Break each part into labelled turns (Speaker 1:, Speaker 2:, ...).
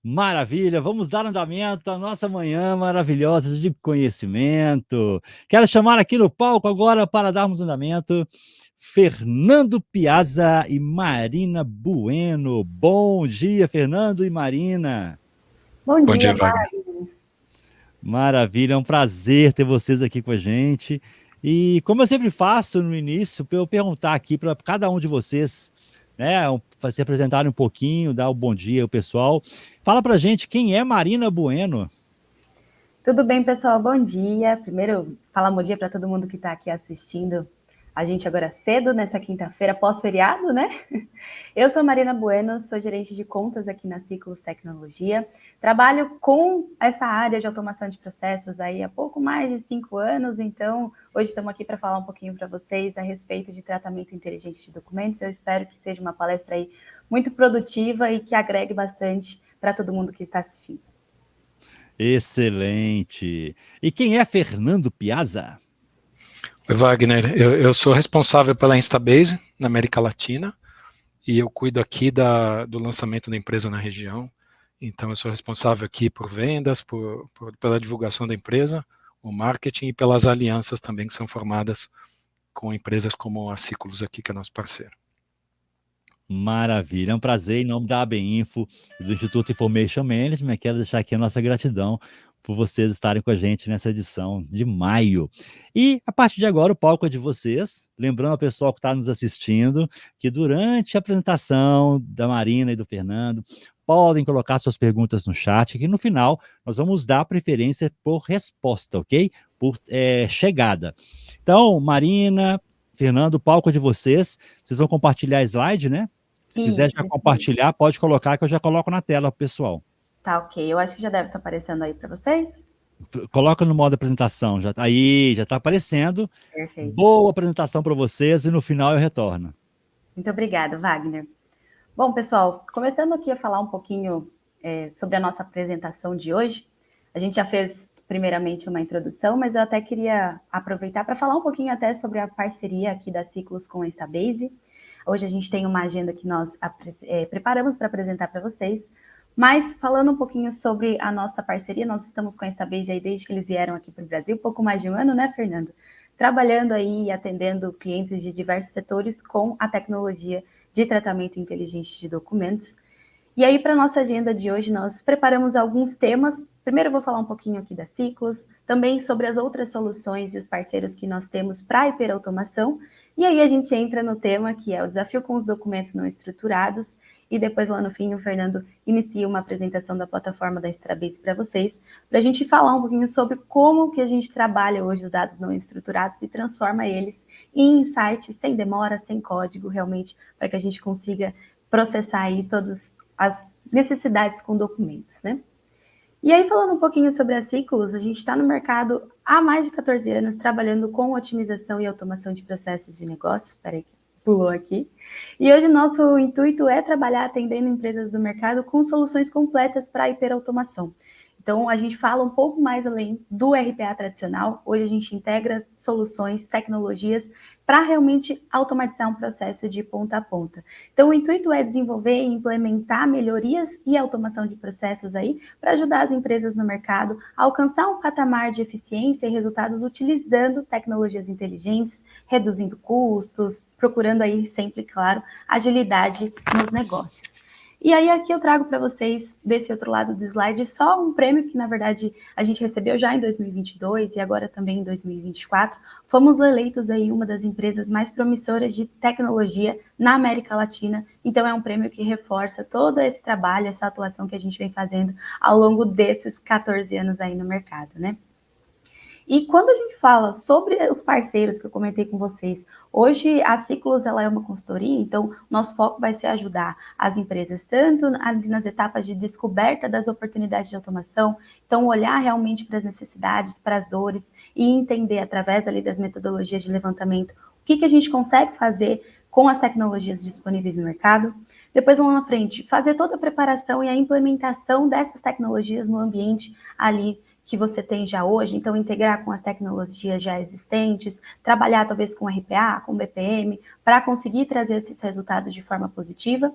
Speaker 1: Maravilha, vamos dar andamento à nossa manhã maravilhosa de conhecimento. Quero chamar aqui no palco agora para darmos andamento Fernando Piazza e Marina Bueno. Bom dia, Fernando e Marina.
Speaker 2: Bom
Speaker 3: Bom
Speaker 2: dia,
Speaker 3: dia, Wagner.
Speaker 1: Maravilha, é um prazer ter vocês aqui com a gente. E como eu sempre faço no início, eu perguntar aqui para cada um de vocês, né, se apresentarem um pouquinho, dar o bom dia ao pessoal. Fala pra gente quem é Marina Bueno.
Speaker 2: Tudo bem, pessoal? Bom dia. Primeiro, falar bom dia para todo mundo que está aqui assistindo a gente agora cedo, nessa quinta-feira, pós-feriado, né? Eu sou Marina Bueno, sou gerente de contas aqui na Ciclos Tecnologia. Trabalho com essa área de automação de processos aí há pouco mais de 5 anos, então hoje estamos aqui para falar um pouquinho para vocês a respeito de tratamento inteligente de documentos. Eu espero que seja uma palestra aí muito produtiva e que agregue bastante para todo mundo que está assistindo.
Speaker 1: Excelente. E quem é Fernando Piazza?
Speaker 3: Oi, Wagner. Eu sou responsável pela Instabase na América Latina e eu cuido aqui do lançamento da empresa na região. Então, eu sou responsável aqui por vendas, pela divulgação da empresa, o marketing e pelas alianças também que são formadas com empresas como a Ciclos aqui, que é nosso parceiro.
Speaker 1: Maravilha, é um prazer em nome da AB Info e do Instituto Information Management. Quero deixar aqui a nossa gratidão por vocês estarem com a gente nessa edição de maio. E a partir de agora o palco é de vocês. Lembrando ao pessoal que está nos assistindo que durante a apresentação da Marina e do Fernando, podem colocar suas perguntas no chat, que no final nós vamos dar preferência por resposta, ok? Por chegada. Então, Marina, Fernando, o palco é de vocês. Vocês vão compartilhar slide, né? Se quiser já compartilhar, pode colocar que eu já coloco na tela, pessoal.
Speaker 2: Tá, ok. Eu acho que já deve estar aparecendo aí para vocês.
Speaker 1: Coloca no modo apresentação. Já tá aí, já está aparecendo.
Speaker 2: Perfeito.
Speaker 1: Boa apresentação para vocês e no final eu retorno.
Speaker 2: Muito obrigada, Wagner. Bom, pessoal, começando aqui a falar um pouquinho sobre a nossa apresentação de hoje. A gente já fez primeiramente uma introdução, mas eu até queria aproveitar para falar um pouquinho até sobre a parceria aqui da Ciclos com a Instabase. Hoje a gente tem uma agenda que nós preparamos para apresentar para vocês, mas falando um pouquinho sobre a nossa parceria, nós estamos com a Instabase aí desde que eles vieram aqui para o Brasil, pouco mais de um ano, né, Fernando? Trabalhando aí e atendendo clientes de diversos setores com a tecnologia de tratamento inteligente de documentos. E aí, para a nossa agenda de hoje, nós preparamos alguns temas. Primeiro eu vou falar um pouquinho aqui da Ciclos, também sobre as outras soluções e os parceiros que nós temos para a hiperautomação. E aí a gente entra no tema que é o desafio com os documentos não estruturados. E depois, lá no fim, o Fernando inicia uma apresentação da plataforma da Instabase para vocês, para a gente falar um pouquinho sobre como que a gente trabalha hoje os dados não estruturados e transforma eles em insights sem demora, sem código, realmente, para que a gente consiga processar aí todas as necessidades com documentos, né? E aí, falando um pouquinho sobre a Ciclos, a gente está no mercado há mais de 14 anos trabalhando com otimização e automação de processos de negócios. Espera aí, pulou aqui. E hoje nosso intuito é trabalhar atendendo empresas do mercado com soluções completas para a hiperautomação. Então, a gente fala um pouco mais além do RPA tradicional. Hoje a gente integra soluções, tecnologias para realmente automatizar um processo de ponta a ponta. Então, o intuito é desenvolver e implementar melhorias e automação de processos aí para ajudar as empresas no mercado a alcançar um patamar de eficiência e resultados utilizando tecnologias inteligentes, reduzindo custos, procurando aí sempre, claro, agilidade nos negócios. E aí aqui eu trago para vocês, desse outro lado do slide, só um prêmio que, na verdade, a gente recebeu já em 2022 e agora também em 2024. Fomos eleitos aí uma das empresas mais promissoras de tecnologia na América Latina. Então é um prêmio que reforça todo esse trabalho, essa atuação que a gente vem fazendo ao longo desses 14 anos aí no mercado, né? E quando a gente fala sobre os parceiros que eu comentei com vocês, hoje a Ciclos ela é uma consultoria, então nosso foco vai ser ajudar as empresas tanto ali nas etapas de descoberta das oportunidades de automação, então olhar realmente para as necessidades, para as dores e entender através ali das metodologias de levantamento o que a gente consegue fazer com as tecnologias disponíveis no mercado. Depois, vamos na frente, fazer toda a preparação e a implementação dessas tecnologias no ambiente ali que você tem já hoje, então integrar com as tecnologias já existentes, trabalhar talvez com RPA, com BPM, para conseguir trazer esses resultados de forma positiva.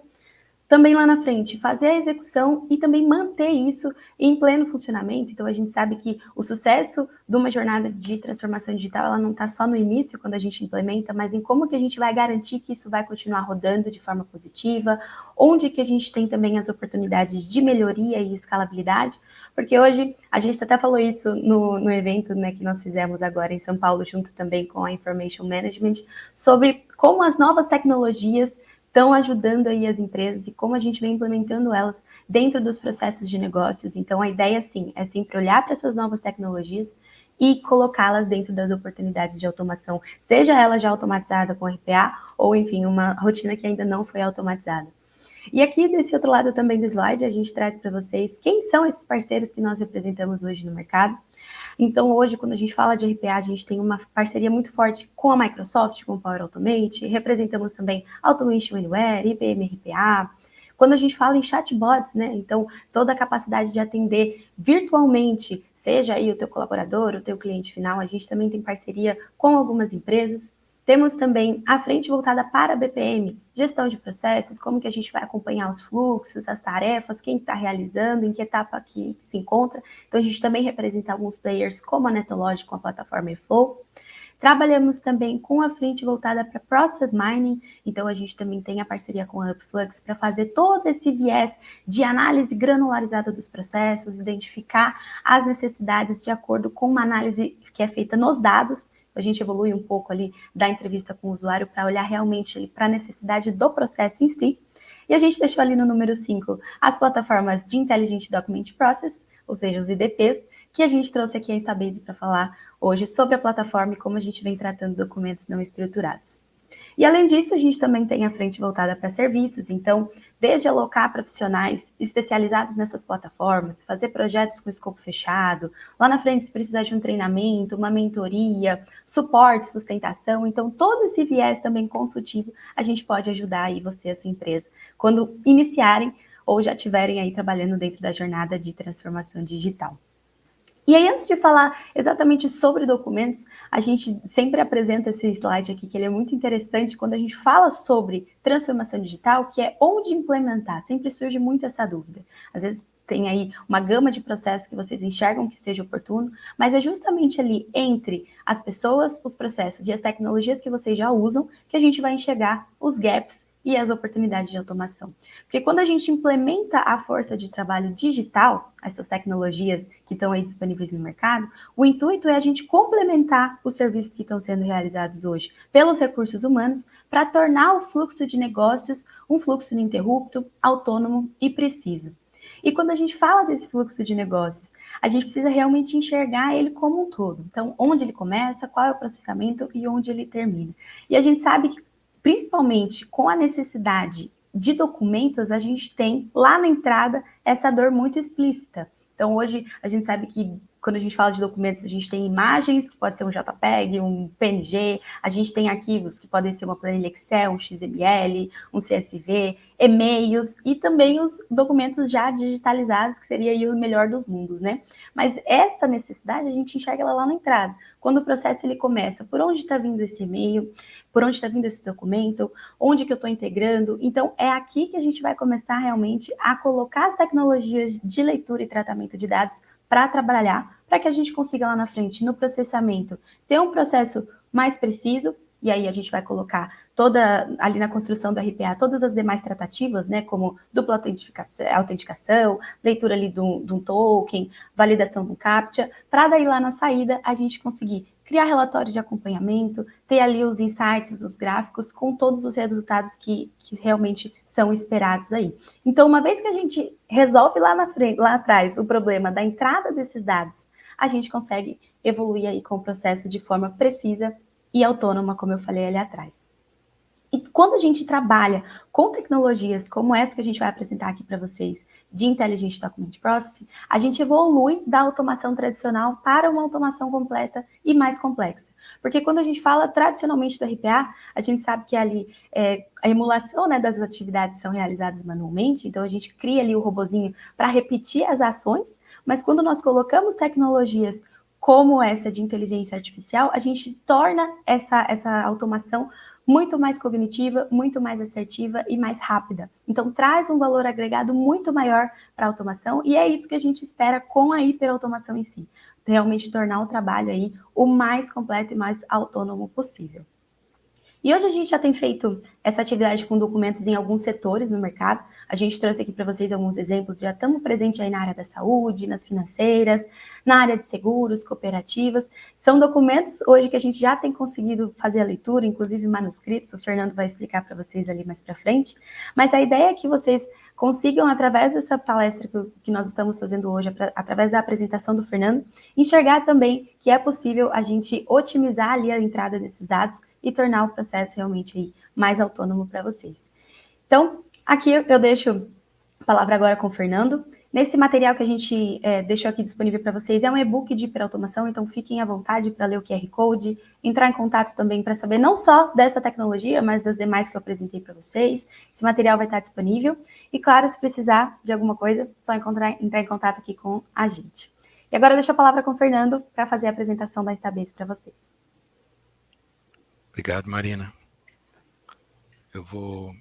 Speaker 2: também lá na frente, fazer a execução e também manter isso em pleno funcionamento. Então, a gente sabe que o sucesso de uma jornada de transformação digital, ela não está só no início, quando a gente implementa, mas em como que a gente vai garantir que isso vai continuar rodando de forma positiva, onde que a gente tem também as oportunidades de melhoria e escalabilidade, porque hoje, a gente até falou isso no evento, né, que nós fizemos agora em São Paulo, junto também com a Information Management, sobre como as novas tecnologias estão ajudando aí as empresas e como a gente vem implementando elas dentro dos processos de negócios. Então, a ideia, sim, é sempre olhar para essas novas tecnologias e colocá-las dentro das oportunidades de automação, seja ela já automatizada com RPA ou, enfim, uma rotina que ainda não foi automatizada. E aqui, desse outro lado também do slide, a gente traz para vocês quem são esses parceiros que nós representamos hoje no mercado. Então, hoje, quando a gente fala de RPA, a gente tem uma parceria muito forte com a Microsoft, com o Power Automate, representamos também Automation Anywhere, IBM RPA. Quando a gente fala em chatbots, né, então toda a capacidade de atender virtualmente, seja aí o teu colaborador, o teu cliente final, a gente também tem parceria com algumas empresas. Temos também a frente voltada para a BPM, gestão de processos, como que a gente vai acompanhar os fluxos, as tarefas, quem está realizando, em que etapa que se encontra. Então, a gente também representa alguns players como a Netologic com a plataforma eFlow. Trabalhamos também com a frente voltada para Process Mining, então a gente também tem a parceria com a Upflux para fazer todo esse viés de análise granularizada dos processos, identificar as necessidades de acordo com uma análise que é feita nos dados. A gente evolui um pouco ali da entrevista com o usuário para olhar realmente para a necessidade do processo em si. E a gente deixou ali no número 5 as plataformas de Intelligent Document Process, ou seja, os IDPs, que a gente trouxe aqui a Instabase para falar hoje sobre a plataforma e como a gente vem tratando documentos não estruturados. E além disso, a gente também tem a frente voltada para serviços, então, desde alocar profissionais especializados nessas plataformas, fazer projetos com escopo fechado, lá na frente se precisar de um treinamento, uma mentoria, suporte, sustentação, então todo esse viés também consultivo, a gente pode ajudar aí você e a sua empresa, quando iniciarem ou já estiverem aí trabalhando dentro da jornada de transformação digital. E aí, antes de falar exatamente sobre documentos, a gente sempre apresenta esse slide aqui, que ele é muito interessante quando a gente fala sobre transformação digital, que é onde implementar. Sempre surge muito essa dúvida. Às vezes tem aí uma gama de processos que vocês enxergam que seja oportuno, mas é justamente ali entre as pessoas, os processos e as tecnologias que vocês já usam que a gente vai enxergar os gaps e as oportunidades de automação. Porque quando a gente implementa a força de trabalho digital, essas tecnologias que estão aí disponíveis no mercado, o intuito é a gente complementar os serviços que estão sendo realizados hoje pelos recursos humanos para tornar o fluxo de negócios um fluxo ininterrupto, autônomo e preciso. E quando a gente fala desse fluxo de negócios, a gente precisa realmente enxergar ele como um todo. Então, onde ele começa, qual é o processamento e onde ele termina. E a gente sabe que principalmente com a necessidade de documentos, a gente tem lá na entrada essa dor muito explícita. Então, hoje, a gente sabe que quando a gente fala de documentos, a gente tem imagens, que pode ser um JPEG, um PNG, a gente tem arquivos que podem ser uma planilha Excel, um XML, um CSV, e-mails e também os documentos já digitalizados, que seria aí o melhor dos mundos, né? Mas essa necessidade a gente enxerga ela lá na entrada. Quando o processo ele começa, por onde está vindo esse e-mail, por onde está vindo esse documento, onde que eu estou integrando. Então, é aqui que a gente vai começar realmente a colocar as tecnologias de leitura e tratamento de dados para trabalhar, para que a gente consiga lá na frente, no processamento, ter um processo mais preciso, e aí a gente vai colocar toda, ali na construção do RPA, todas as demais tratativas, né, como dupla autenticação, leitura ali de um token, validação do CAPTCHA, para daí lá na saída a gente conseguir criar relatórios de acompanhamento, ter ali os insights, os gráficos, com todos os resultados que realmente são esperados aí. Então, uma vez que a gente resolve lá na frente, lá atrás, o problema da entrada desses dados, a gente consegue evoluir aí com o processo de forma precisa e autônoma, como eu falei ali atrás. E quando a gente trabalha com tecnologias como essa que a gente vai apresentar aqui para vocês, de Intelligent Document Processing, a gente evolui da automação tradicional para uma automação completa e mais complexa. Porque quando a gente fala tradicionalmente do RPA, a gente sabe que ali a emulação, né, das atividades são realizadas manualmente, então a gente cria ali o robozinho para repetir as ações, mas quando nós colocamos tecnologias como essa de inteligência artificial, a gente torna essa automação muito mais cognitiva, muito mais assertiva e mais rápida. Então, traz um valor agregado muito maior para a automação, e é isso que a gente espera com a hiperautomação em si. Realmente tornar o trabalho aí o mais completo e mais autônomo possível. E hoje a gente já tem feito essa atividade com documentos em alguns setores no mercado. A gente trouxe aqui para vocês alguns exemplos. Já estamos presentes aí na área da saúde, nas financeiras, na área de seguros, cooperativas. São documentos hoje que a gente já tem conseguido fazer a leitura, inclusive manuscritos. O Fernando vai explicar para vocês ali mais para frente. Mas a ideia é que vocês consigam, através dessa palestra que nós estamos fazendo hoje, através da apresentação do Fernando, enxergar também que é possível a gente otimizar ali a entrada desses dados e tornar o processo realmente aí mais autônomo para vocês. Então, aqui eu deixo a palavra agora com o Fernando. Nesse material que a gente deixou aqui disponível para vocês, é um e-book de hiperautomação, então fiquem à vontade para ler o QR Code, entrar em contato também para saber não só dessa tecnologia, mas das demais que eu apresentei para vocês. Esse material vai estar disponível. E claro, se precisar de alguma coisa, só entrar em contato aqui com a gente. E agora eu deixo a palavra com o Fernando para fazer a apresentação da Instabase para vocês.
Speaker 3: Obrigado, Marina. Eu vou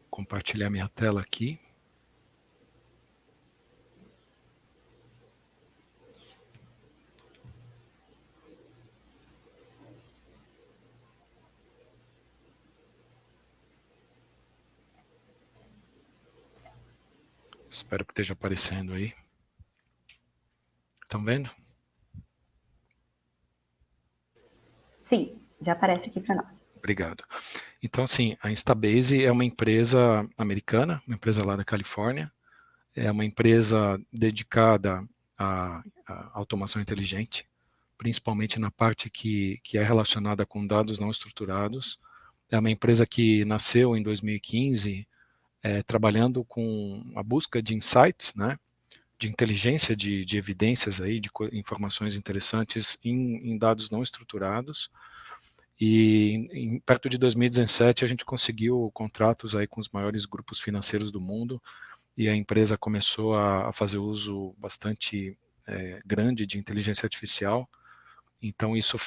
Speaker 3: compartilhar minha tela aqui. Espero que esteja aparecendo aí. Estão vendo?
Speaker 2: Sim, já aparece aqui para nós.
Speaker 3: Obrigado. Então, assim, a Instabase é uma empresa americana, uma empresa lá da Califórnia. É uma empresa dedicada à automação inteligente, principalmente na parte que é relacionada com dados não estruturados. É uma empresa que nasceu em 2015, trabalhando com a busca de insights, né, de inteligência de evidências aí, de informações interessantes em dados não estruturados. E perto de 2017 a gente conseguiu contratos aí com os maiores grupos financeiros do mundo, e a empresa começou a fazer uso bastante grande de inteligência artificial. Então isso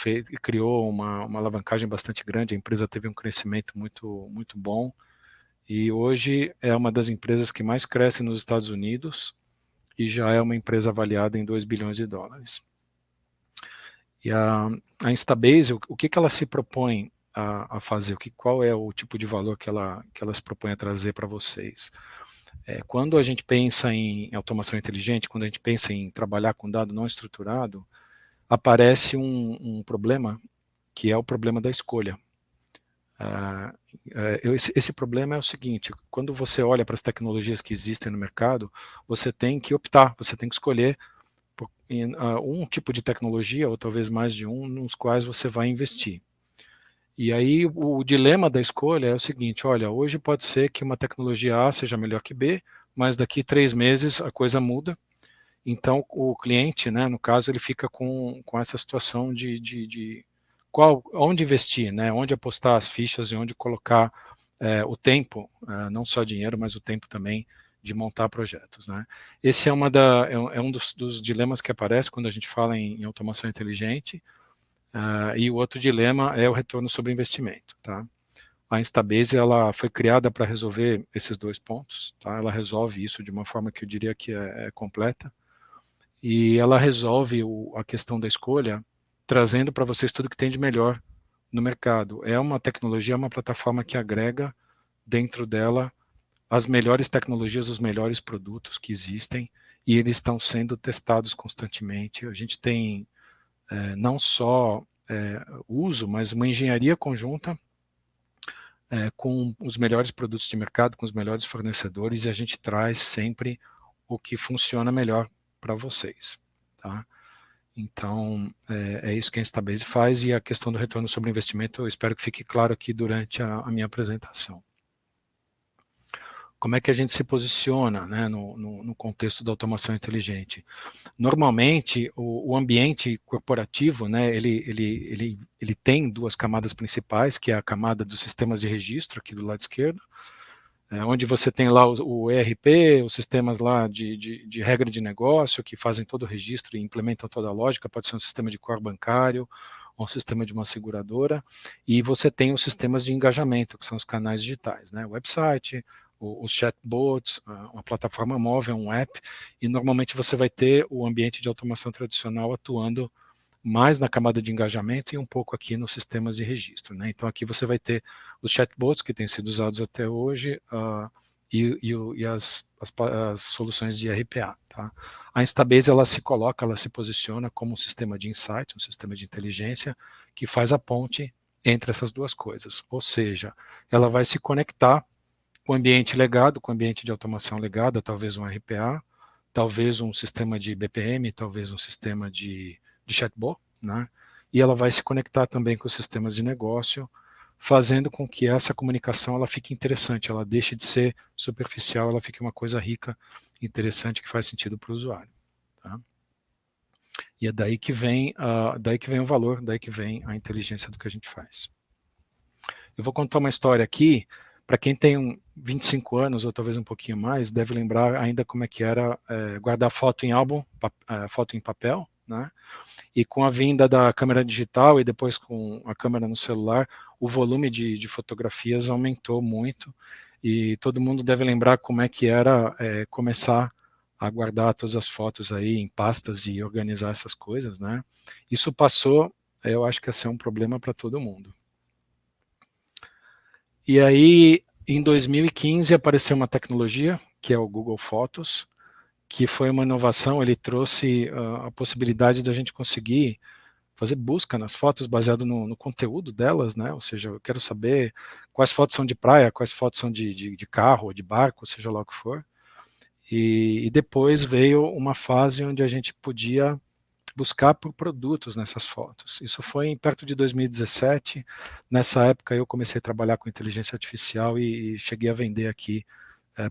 Speaker 3: criou uma alavancagem bastante grande. A empresa teve um crescimento muito bom, e hoje é uma das empresas que mais cresce nos Estados Unidos, e já é uma empresa avaliada em 2 bilhões de dólares. E a Instabase, o que ela se propõe a fazer? Qual é o tipo de valor que ela se propõe a trazer para vocês? Quando a gente pensa em automação inteligente, quando a gente pensa em trabalhar com dado não estruturado, aparece um problema, que é o problema da escolha. Esse problema é o seguinte: quando você olha para as tecnologias que existem no mercado, você tem que optar, você tem que escolher um tipo de tecnologia, ou talvez mais de um, nos quais você vai investir. E aí o dilema da escolha é o seguinte: olha, hoje pode ser que uma tecnologia A seja melhor que B, mas daqui 3 meses a coisa muda. Então o cliente, né, no caso, ele fica com essa situação de onde investir, né, onde apostar as fichas e onde colocar o tempo, não só dinheiro, mas o tempo também de montar projetos, né? Esse é um dos dilemas que aparece quando a gente fala em automação inteligente. E o outro dilema é o retorno sobre investimento, tá? A Instabase, ela foi criada para resolver esses 2 pontos, tá? Ela resolve isso de uma forma que eu diria que é completa, e ela resolve a questão da escolha trazendo para vocês tudo que tem de melhor no mercado. É uma tecnologia, é uma plataforma que agrega dentro dela as melhores tecnologias, os melhores produtos que existem, e eles estão sendo testados constantemente. A gente tem não só uso, mas uma engenharia conjunta com os melhores produtos de mercado, com os melhores fornecedores, e a gente traz sempre o que funciona melhor para vocês, tá? Então, é isso que a Instabase faz, e a questão do retorno sobre investimento eu espero que fique claro aqui durante a minha apresentação. Como é que a gente se posiciona, né, no contexto da automação inteligente? Normalmente, o ambiente corporativo, né, ele tem 2 camadas principais, que é a camada dos sistemas de registro, aqui do lado esquerdo, onde você tem lá o ERP, os sistemas lá de regra de negócio, que fazem todo o registro e implementam toda a lógica, pode ser um sistema de core bancário, ou um sistema de uma seguradora, e você tem os sistemas de engajamento, que são os canais digitais, né? O website, os chatbots, uma plataforma móvel, um app, e normalmente você vai ter o ambiente de automação tradicional atuando mais na camada de engajamento e um pouco aqui nos sistemas de registro, né? Então aqui você vai ter os chatbots que têm sido usados até hoje e as soluções de RPA, tá? A Instabase, ela se posiciona como um sistema de insight, um sistema de inteligência que faz a ponte entre essas duas coisas, ou seja, ela vai se conectar com o ambiente legado, com o ambiente de automação legada, talvez um RPA, talvez um sistema de BPM, talvez um sistema de chatbot, né? E ela vai se conectar também com os sistemas de negócio, fazendo com que essa comunicação ela fique interessante, ela deixe de ser superficial, ela fique uma coisa rica, interessante, que faz sentido para o usuário. Tá? E é daí que vem o valor, daí que vem a inteligência do que a gente faz. Eu vou contar uma história aqui, para quem tem 25 anos, ou talvez um pouquinho mais, deve lembrar ainda como é que era guardar foto em álbum, foto em papel, né? E com a vinda da câmera digital e depois com a câmera no celular, o volume de fotografias aumentou muito, e todo mundo deve lembrar como é que era começar a guardar todas as fotos aí em pastas e organizar essas coisas, né? Isso passou, eu acho que a ser um problema para todo mundo. E aí, em 2015, apareceu uma tecnologia, que é o Google Fotos, que foi uma inovação. Ele trouxe a possibilidade da gente conseguir fazer busca nas fotos baseado no conteúdo delas, né? Ou seja, eu quero saber quais fotos são de praia, quais fotos são de carro, ou de barco, seja lá o que for. E depois veio uma fase onde a gente podia buscar por produtos nessas fotos. Isso foi perto de 2017. Nessa época eu comecei a trabalhar com inteligência artificial e cheguei a vender aqui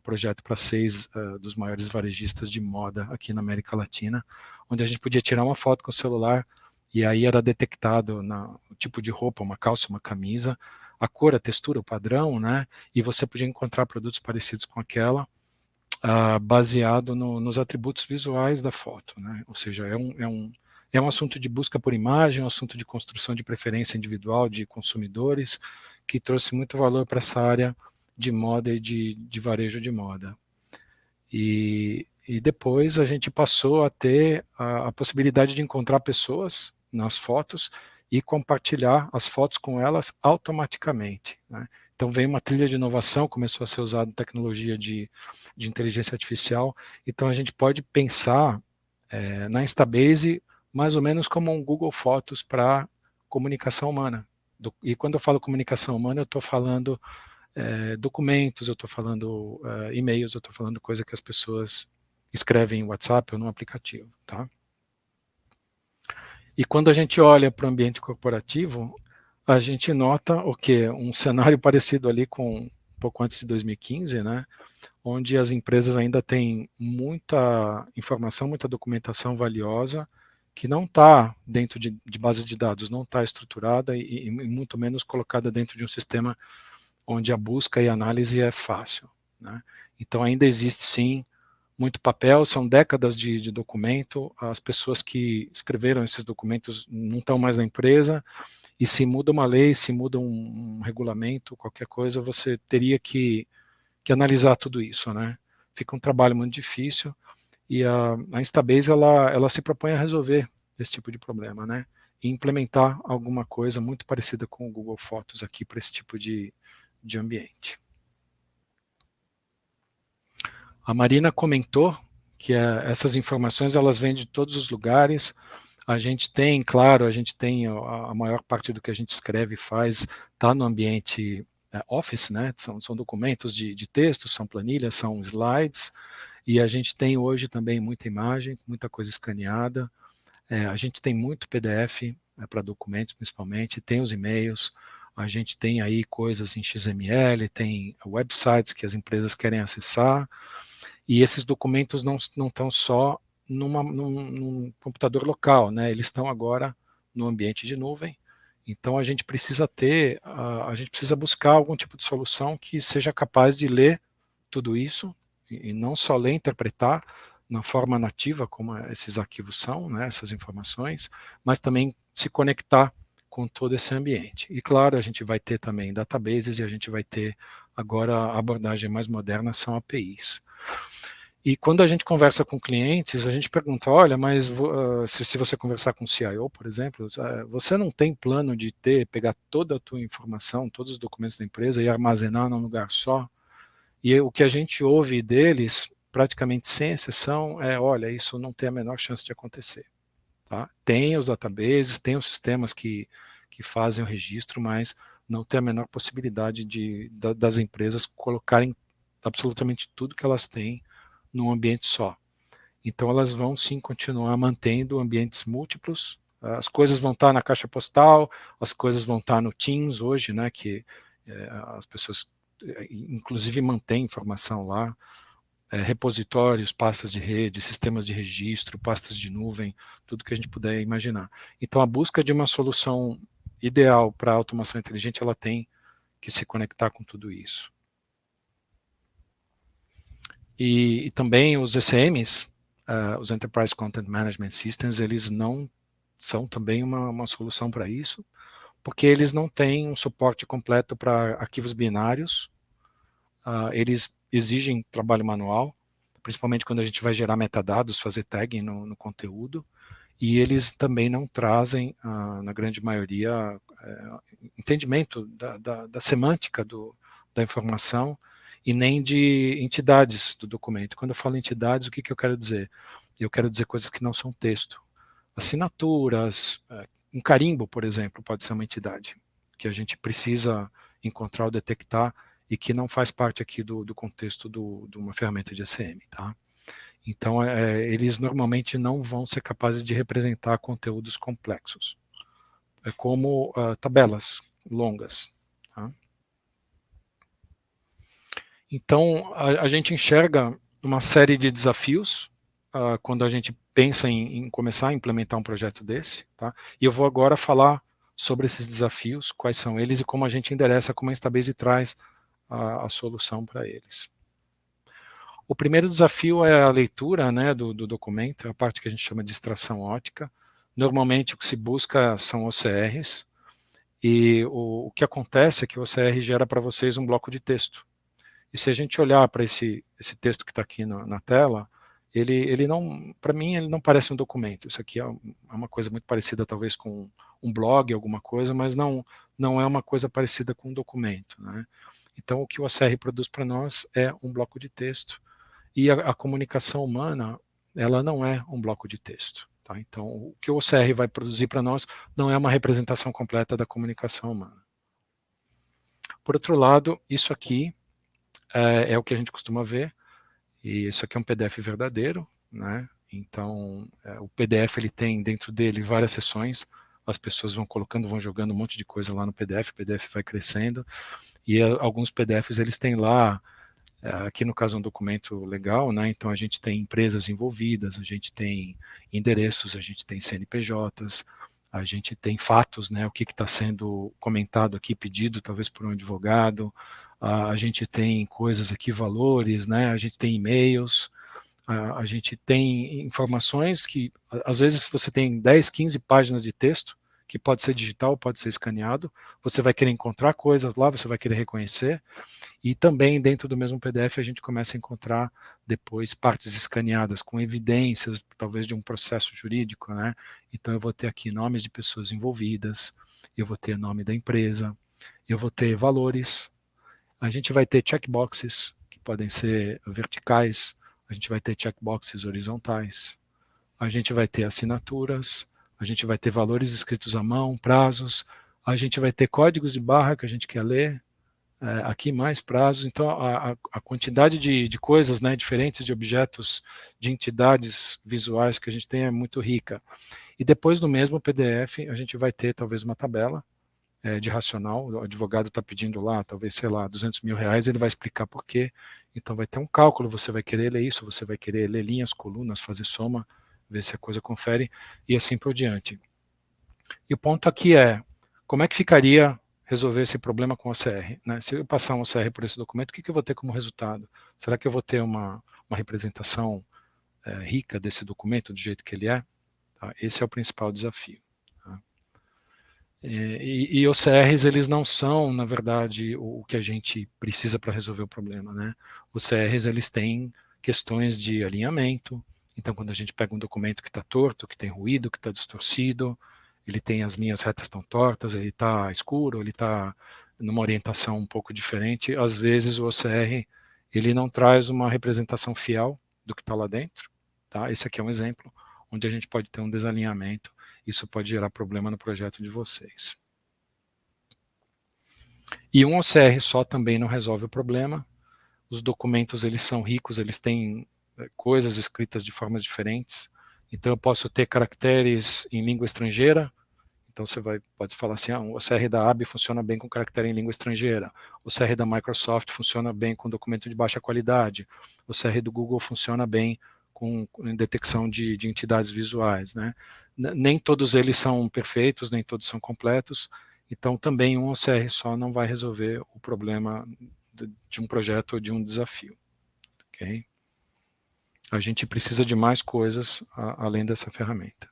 Speaker 3: projeto para 6 dos maiores varejistas de moda aqui na América Latina, onde a gente podia tirar uma foto com o celular e aí era detectado o tipo de roupa, uma calça, uma camisa, a cor, a textura, o padrão, né? E você podia encontrar produtos parecidos com aquela, baseado nos atributos visuais da foto, né? Ou seja, é um assunto de busca por imagem, um assunto de construção de preferência individual de consumidores, que trouxe muito valor para essa área de moda e de varejo de moda. E depois a gente passou a ter a possibilidade de encontrar pessoas nas fotos e compartilhar as fotos com elas automaticamente, né? Então veio uma trilha de inovação, começou a ser usada tecnologia de inteligência artificial. Então a gente pode pensar na Instabase mais ou menos como um Google Fotos para comunicação humana. E quando eu falo comunicação humana, eu estou falando documentos, eu estou falando e-mails, eu estou falando coisa que as pessoas escrevem em WhatsApp ou no aplicativo, tá? E quando a gente olha para o ambiente corporativo, a gente nota o quê? Um cenário parecido ali com um pouco antes de 2015, né? Onde as empresas ainda têm muita informação, muita documentação valiosa, que não está dentro de bases de dados, não está estruturada e muito menos colocada dentro de um sistema onde a busca e a análise é fácil, né? Então ainda existe sim muito papel, são décadas de documento, as pessoas que escreveram esses documentos não estão mais na empresa, e se muda uma lei, se muda um regulamento, qualquer coisa, você teria que analisar tudo isso, né? Fica um trabalho muito difícil, e a Instabase, ela se propõe a resolver esse tipo de problema, né? E implementar alguma coisa muito parecida com o Google Fotos aqui para esse tipo de ambiente. A Marina comentou que essas informações elas vêm de todos os lugares. A gente tem, claro, a maior parte do que a gente escreve e faz está no ambiente Office, né? São documentos de texto, são planilhas, são slides, e a gente tem hoje também muita imagem, muita coisa escaneada. A gente tem muito PDF para documentos, principalmente, tem os e-mails, a gente tem aí coisas em XML, tem websites que as empresas querem acessar, e esses documentos não estão só num computador local, né? Eles estão agora no ambiente de nuvem. Então a gente precisa buscar algum tipo de solução que seja capaz de ler tudo isso, e não só ler e interpretar na forma nativa, como esses arquivos são, né, essas informações, mas também se conectar com todo esse ambiente. E claro, a gente vai ter também databases e a gente vai ter agora a abordagem mais moderna são APIs. E quando a gente conversa com clientes, a gente pergunta, olha, mas se você conversar com o CIO, por exemplo, você não tem plano de pegar toda a tua informação, todos os documentos da empresa e armazenar num lugar só? E o que a gente ouve deles, praticamente sem exceção, olha, isso não tem a menor chance de acontecer. Tá? Tem os databases, tem os sistemas que fazem o registro, mas não tem a menor possibilidade das empresas colocarem absolutamente tudo que elas têm num ambiente só. Então elas vão sim continuar mantendo ambientes múltiplos, as coisas vão estar na caixa postal, as coisas vão estar no Teams hoje, né, que as pessoas inclusive mantêm informação lá, repositórios, pastas de rede, sistemas de registro, pastas de nuvem, tudo que a gente puder imaginar. Então a busca de uma solução ideal para a automação inteligente, ela tem que se conectar com tudo isso. E também os ECMs, os Enterprise Content Management Systems, eles não são também uma solução para isso, porque eles não têm um suporte completo para arquivos binários, eles exigem trabalho manual, principalmente quando a gente vai gerar metadados, fazer tagging no conteúdo, e eles também não trazem, na grande maioria, entendimento da semântica da informação, e nem de entidades do documento. Quando eu falo entidades, o que eu quero dizer? Eu quero dizer coisas que não são texto. Assinaturas, um carimbo, por exemplo, pode ser uma entidade, que a gente precisa encontrar ou detectar e que não faz parte aqui do contexto de uma ferramenta de ECM. Tá? Então, eles normalmente não vão ser capazes de representar conteúdos complexos. É como tabelas longas. Tá? Então, a gente enxerga uma série de desafios quando a gente pensa em começar a implementar um projeto desse. Tá? E eu vou agora falar sobre esses desafios, quais são eles e como a gente endereça, como a Instabase traz a solução para eles. O primeiro desafio é a leitura, né, do documento, é a parte que a gente chama de extração ótica. Normalmente o que se busca são OCRs, e o que acontece é que o OCR gera para vocês um bloco de texto. E se a gente olhar para esse texto que está aqui na tela, ele não, para mim, ele não parece um documento. Isso aqui é uma coisa muito parecida, talvez, com um blog, alguma coisa, mas não é uma coisa parecida com um documento. Né? Então, o que o OCR produz para nós é um bloco de texto. E a comunicação humana, ela não é um bloco de texto. Tá? Então, o que o OCR vai produzir para nós não é uma representação completa da comunicação humana. Por outro lado, isso aqui é o que a gente costuma ver, e isso aqui é um PDF verdadeiro, né? Então, o PDF ele tem dentro dele várias seções, as pessoas vão colocando, vão jogando um monte de coisa lá no PDF, o PDF vai crescendo, e alguns PDFs eles têm lá, aqui no caso é um documento legal, né? Então a gente tem empresas envolvidas, a gente tem endereços, a gente tem CNPJs, a gente tem fatos, né? O que está sendo comentado aqui, pedido talvez por um advogado, a gente tem coisas aqui, valores, né? A gente tem e-mails, a gente tem informações que, às vezes, você tem 10, 15 páginas de texto, que pode ser digital, pode ser escaneado, você vai querer encontrar coisas lá, você vai querer reconhecer, e também dentro do mesmo PDF a gente começa a encontrar depois partes escaneadas com evidências, talvez de um processo jurídico, né? Então eu vou ter aqui nomes de pessoas envolvidas, eu vou ter nome da empresa, eu vou ter valores, a gente vai ter checkboxes que podem ser verticais, a gente vai ter checkboxes horizontais, a gente vai ter assinaturas, a gente vai ter valores escritos à mão, prazos, a gente vai ter códigos de barra que a gente quer ler, aqui mais prazos, então a quantidade de coisas, né, diferentes de objetos, de entidades visuais que a gente tem é muito rica. E depois no mesmo PDF a gente vai ter talvez uma tabela de racional, o advogado está pedindo lá, talvez, sei lá, R$200 mil, ele vai explicar por quê, então vai ter um cálculo, você vai querer ler isso, você vai querer ler linhas, colunas, fazer soma, ver se a coisa confere, e assim por diante. E o ponto aqui é, como é que ficaria resolver esse problema com OCR, né? Se eu passar um OCR por esse documento, o que eu vou ter como resultado? Será que eu vou ter uma representação rica desse documento, do jeito que ele é? Tá? Esse é o principal desafio. Tá? E OCRs, eles não são, na verdade, o que a gente precisa para resolver o problema, né? OCRs, eles têm questões de alinhamento. Então, quando a gente pega um documento que está torto, que tem ruído, que está distorcido, ele tem as linhas retas tão tortas, ele está escuro, ele está numa orientação um pouco diferente, às vezes o OCR ele não traz uma representação fiel do que está lá dentro. Tá? Esse aqui é um exemplo onde a gente pode ter um desalinhamento, isso pode gerar problema no projeto de vocês. E um OCR só também não resolve o problema. Os documentos eles são ricos, eles têm coisas escritas de formas diferentes. Então eu posso ter caracteres em língua estrangeira. Então você pode falar assim, o OCR da AB funciona bem com caractere em língua estrangeira. O OCR da Microsoft funciona bem com documento de baixa qualidade. O OCR do Google funciona bem com detecção de entidades visuais, né? Nem todos eles são perfeitos, nem todos são completos. Então também um OCR só não vai resolver o problema de um projeto ou de um desafio. Okay? A gente precisa de mais coisas além dessa ferramenta.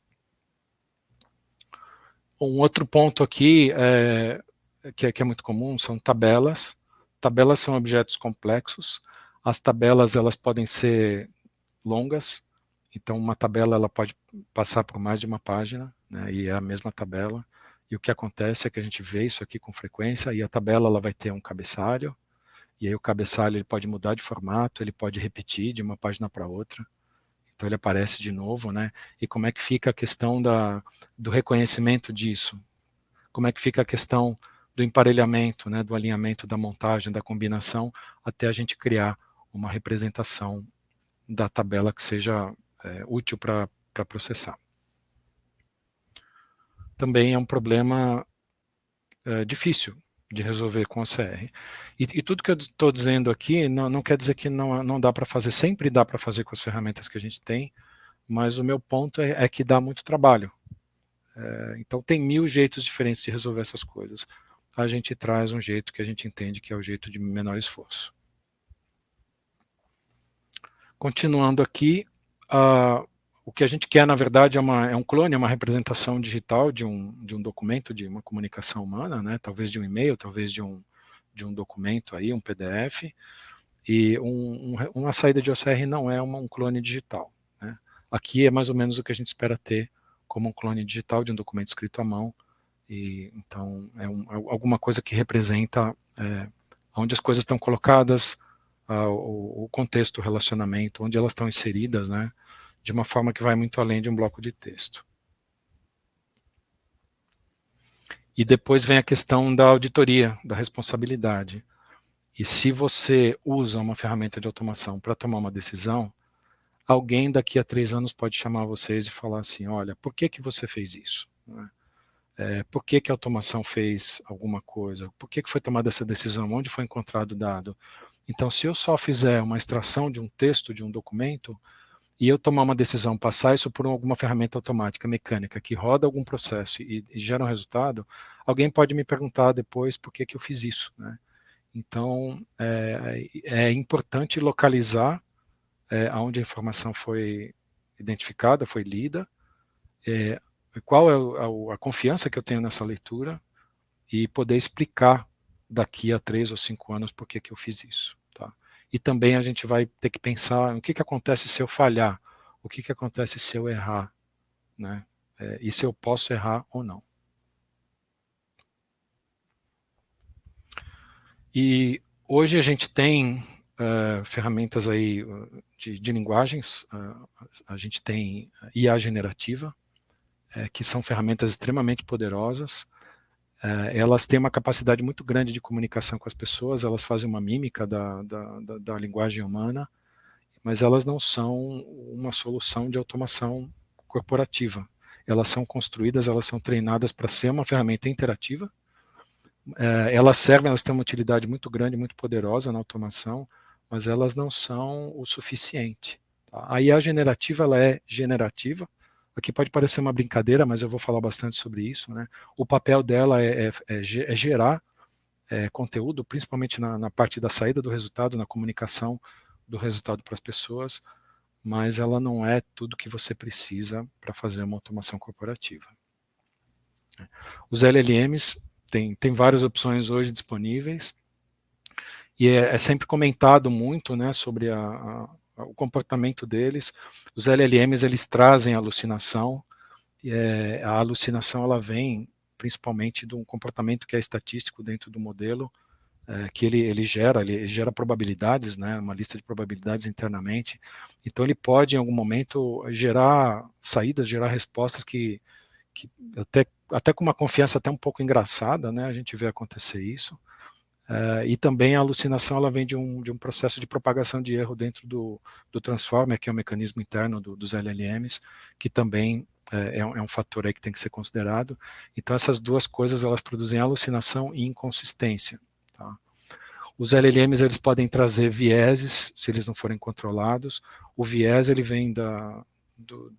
Speaker 3: Um outro ponto aqui que é muito comum são tabelas. Tabelas são objetos complexos. As tabelas elas podem ser longas. Então uma tabela ela pode passar por mais de uma página, né, e é a mesma tabela. E o que acontece é que a gente vê isso aqui com frequência e a tabela ela vai ter um cabeçalho. E aí o cabeçalho ele pode mudar de formato, ele pode repetir de uma página para outra. Então ele aparece de novo, né? E como é que fica a questão do reconhecimento disso? Como é que fica a questão do emparelhamento, né? Do alinhamento, da montagem, da combinação, até a gente criar uma representação da tabela que seja útil para processar. Também é um problema difícil de resolver com OCR. E tudo que eu estou dizendo aqui não quer dizer que não dá para fazer, sempre dá para fazer com as ferramentas que a gente tem, mas o meu ponto é que dá muito trabalho. Então tem 1000 jeitos diferentes de resolver essas coisas. A gente traz um jeito que a gente entende que é o jeito de menor esforço. Continuando aqui, o que a gente quer, na verdade, é um clone, é uma representação digital de um documento, de uma comunicação humana, né? Talvez de um e-mail, talvez de um documento, aí, um PDF. E uma saída de OCR não é um clone digital. Né? Aqui é mais ou menos o que a gente espera ter como um clone digital de um documento escrito à mão. E, então, é alguma coisa que representa onde as coisas estão colocadas, o contexto, o relacionamento, onde elas estão inseridas, né? De uma forma que vai muito além de um bloco de texto. E depois vem a questão da auditoria, da responsabilidade. E se você usa uma ferramenta de automação para tomar uma decisão, alguém daqui a 3 anos pode chamar vocês e falar assim, olha, por que você fez isso? Por que a automação fez alguma coisa? Por que foi tomada essa decisão? Onde foi encontrado o dado? Então, se eu só fizer uma extração de um texto, de um documento, e eu tomar uma decisão, passar isso por alguma ferramenta automática, mecânica, que roda algum processo e gera um resultado, alguém pode me perguntar depois por que eu fiz isso, né? Então, é importante localizar onde a informação foi identificada, foi lida, qual é a confiança que eu tenho nessa leitura e poder explicar daqui a 3 ou 5 anos por que eu fiz isso. Tá? E também a gente vai ter que pensar o que acontece se eu falhar, o que acontece se eu errar, né? E se eu posso errar ou não. E hoje a gente tem ferramentas aí de linguagens, a gente tem IA generativa, que são ferramentas extremamente poderosas. Elas têm uma capacidade muito grande de comunicação com as pessoas, elas fazem uma mímica da linguagem humana, mas elas não são uma solução de automação corporativa. Elas são construídas, elas são treinadas para ser uma ferramenta interativa. Elas têm uma utilidade muito grande, muito poderosa na automação, mas elas não são o suficiente. Tá? A IA generativa, ela é generativa, aqui pode parecer uma brincadeira, mas eu vou falar bastante sobre isso, né? O papel dela é gerar conteúdo, principalmente na parte da saída do resultado, na comunicação do resultado para as pessoas, mas ela não é tudo que você precisa para fazer uma automação corporativa. Os LLMs tem várias opções hoje disponíveis, e é sempre comentado muito, né, sobre o comportamento deles. Os LLMs, eles trazem alucinação, e a alucinação ela vem principalmente de um comportamento que é estatístico dentro do modelo, que ele gera probabilidades, né, uma lista de probabilidades internamente. Então ele pode em algum momento gerar saídas, gerar respostas que até com uma confiança até um pouco engraçada, né, a gente vê acontecer isso. E também a alucinação ela vem de um processo de propagação de erro dentro do transformer, que é o mecanismo interno dos LLMs, que também é um fator aí que tem que ser considerado. Então essas duas coisas elas produzem alucinação e inconsistência. Tá? Os LLMs eles podem trazer vieses se eles não forem controlados. O viés ele vem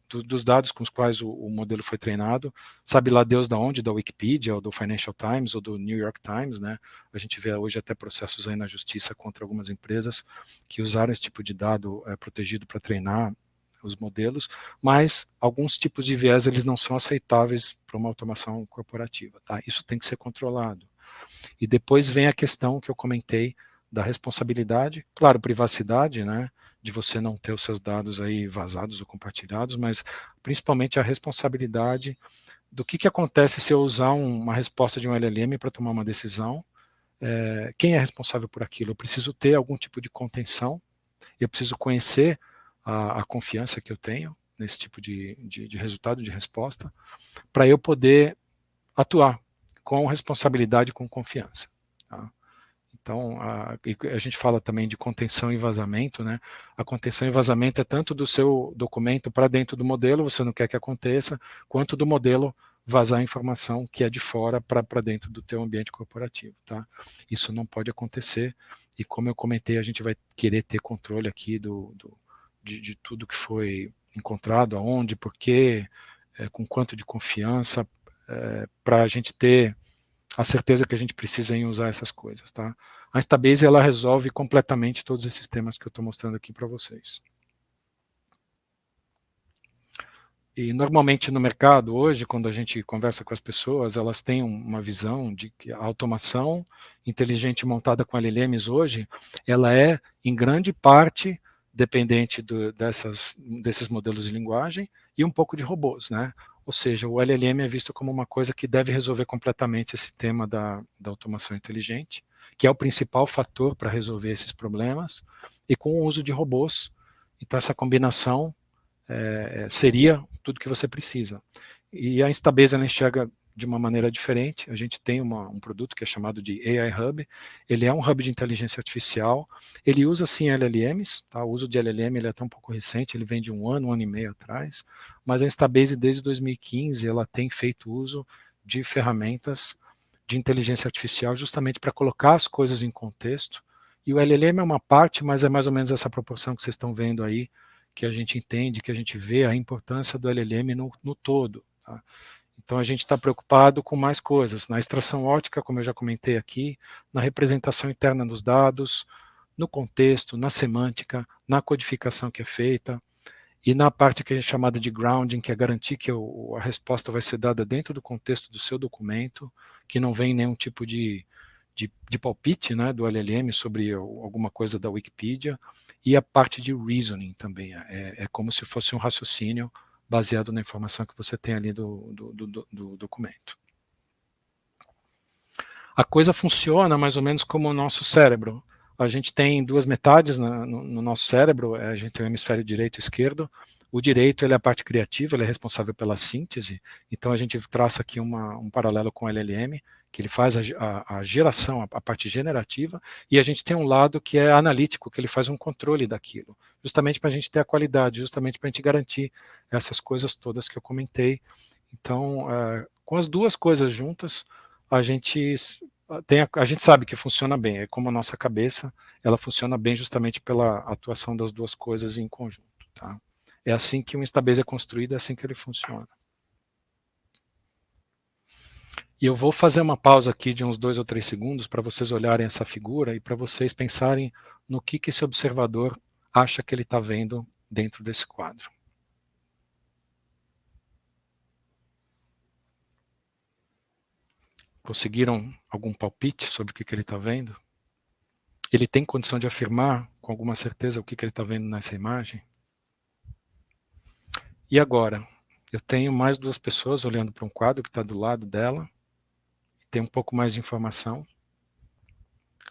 Speaker 3: dos dados com os quais o modelo foi treinado, sabe lá Deus da onde, da Wikipedia, ou do Financial Times, ou do New York Times, né? A gente vê hoje até processos aí na justiça contra algumas empresas que usaram esse tipo de dado protegido para treinar os modelos, mas alguns tipos de viés eles não são aceitáveis para uma automação corporativa, tá? Isso tem que ser controlado. E depois vem a questão que eu comentei da responsabilidade, claro, privacidade, né? De você não ter os seus dados aí vazados ou compartilhados, mas principalmente a responsabilidade do que acontece se eu usar uma resposta de um LLM para tomar uma decisão. Quem é responsável por aquilo? Eu preciso ter algum tipo de contenção, eu preciso conhecer a confiança que eu tenho nesse tipo de resultado, de resposta, para eu poder atuar com responsabilidade, com confiança. Tá? Então, a gente fala também de contenção e vazamento, né? A contenção e vazamento é tanto do seu documento para dentro do modelo, você não quer que aconteça, quanto do modelo vazar a informação que é de fora para dentro do teu ambiente corporativo, tá? Isso não pode acontecer, e como eu comentei, a gente vai querer ter controle aqui de tudo que foi encontrado, aonde, por quê, com quanto de confiança, para a gente ter a certeza que a gente precisa em usar essas coisas, tá? A Instabase, ela resolve completamente todos esses temas que eu estou mostrando aqui para vocês. E normalmente no mercado hoje, quando a gente conversa com as pessoas, elas têm uma visão de que a automação inteligente montada com LLMs hoje, ela é em grande parte dependente desses modelos de linguagem e um pouco de robôs, né? Ou seja, o LLM é visto como uma coisa que deve resolver completamente esse tema da automação inteligente, que é o principal fator para resolver esses problemas, e com o uso de robôs. Então essa combinação seria tudo que você precisa. E a Instabase ela enxerga de uma maneira diferente. A gente tem um produto que é chamado de AI Hub. Ele é um hub de inteligência artificial. Ele usa sim LLMs, tá? O uso de LLM ele é até um pouco recente, ele vem de um ano e meio atrás, mas a Instabase desde 2015 ela tem feito uso de ferramentas de inteligência artificial justamente para colocar as coisas em contexto. E o LLM é uma parte, mas é mais ou menos essa proporção que vocês estão vendo aí, que a gente entende, que a gente vê a importância do LLM no todo. Tá? Então a gente está preocupado com mais coisas, na extração ótica, como eu já comentei aqui, na representação interna dos dados, no contexto, na semântica, na codificação que é feita, e na parte que é chamada de grounding, que é garantir que a resposta vai ser dada dentro do contexto do seu documento, que não vem nenhum tipo de palpite, né, do LLM sobre alguma coisa da Wikipedia, e a parte de reasoning também, é como se fosse um raciocínio baseado na informação que você tem ali do documento. A coisa funciona mais ou menos como o nosso cérebro. A gente tem duas metades no nosso cérebro, a gente tem o hemisfério direito e esquerdo. O direito ele é a parte criativa, ele é responsável pela síntese, então a gente traça aqui um paralelo com o LLM, que ele faz a geração, a parte generativa, e a gente tem um lado que é analítico, que ele faz um controle daquilo, justamente para a gente ter a qualidade, justamente para a gente garantir essas coisas todas que eu comentei. Então, com as duas coisas juntas, a gente sabe que funciona bem, é como a nossa cabeça, ela funciona bem justamente pela atuação das duas coisas em conjunto. Tá? É assim que um Instabase é construído, é assim que ele funciona. E eu vou fazer uma pausa aqui de uns 2 ou 3 segundos para vocês olharem essa figura e para vocês pensarem no que esse observador acha que ele está vendo dentro desse quadro. Conseguiram algum palpite sobre o que ele está vendo? Ele tem condição de afirmar com alguma certeza o que ele está vendo nessa imagem? E agora? Eu tenho mais 2 pessoas olhando para um quadro que está do lado dela, tem um pouco mais de informação.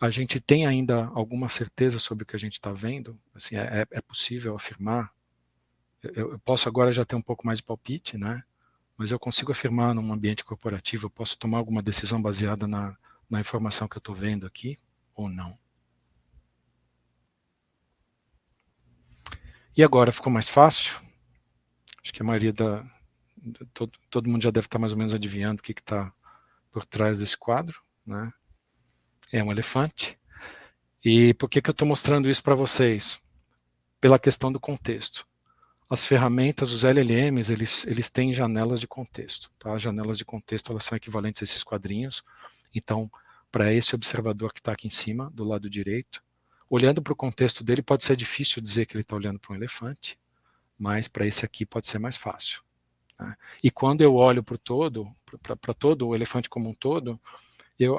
Speaker 3: A gente tem ainda alguma certeza sobre o que a gente está vendo? Assim, é possível afirmar? Eu posso agora já ter um pouco mais de palpite, né? Mas eu consigo afirmar num ambiente corporativo, eu posso tomar alguma decisão baseada na informação que eu estou vendo aqui, ou não? E agora, ficou mais fácil? Acho que a maioria todo mundo já deve estar mais ou menos adivinhando o que está por trás desse quadro, né? É um elefante. E por que eu estou mostrando isso para vocês? Pela questão do contexto. As ferramentas, os LLMs, eles têm janelas de contexto. Tá? As janelas de contexto elas são equivalentes a esses quadrinhos. Então, para esse observador que está aqui em cima, do lado direito, olhando para o contexto dele, pode ser difícil dizer que ele está olhando para um elefante, mas para esse aqui pode ser mais fácil. Tá? E quando eu olho para todo o elefante como um todo,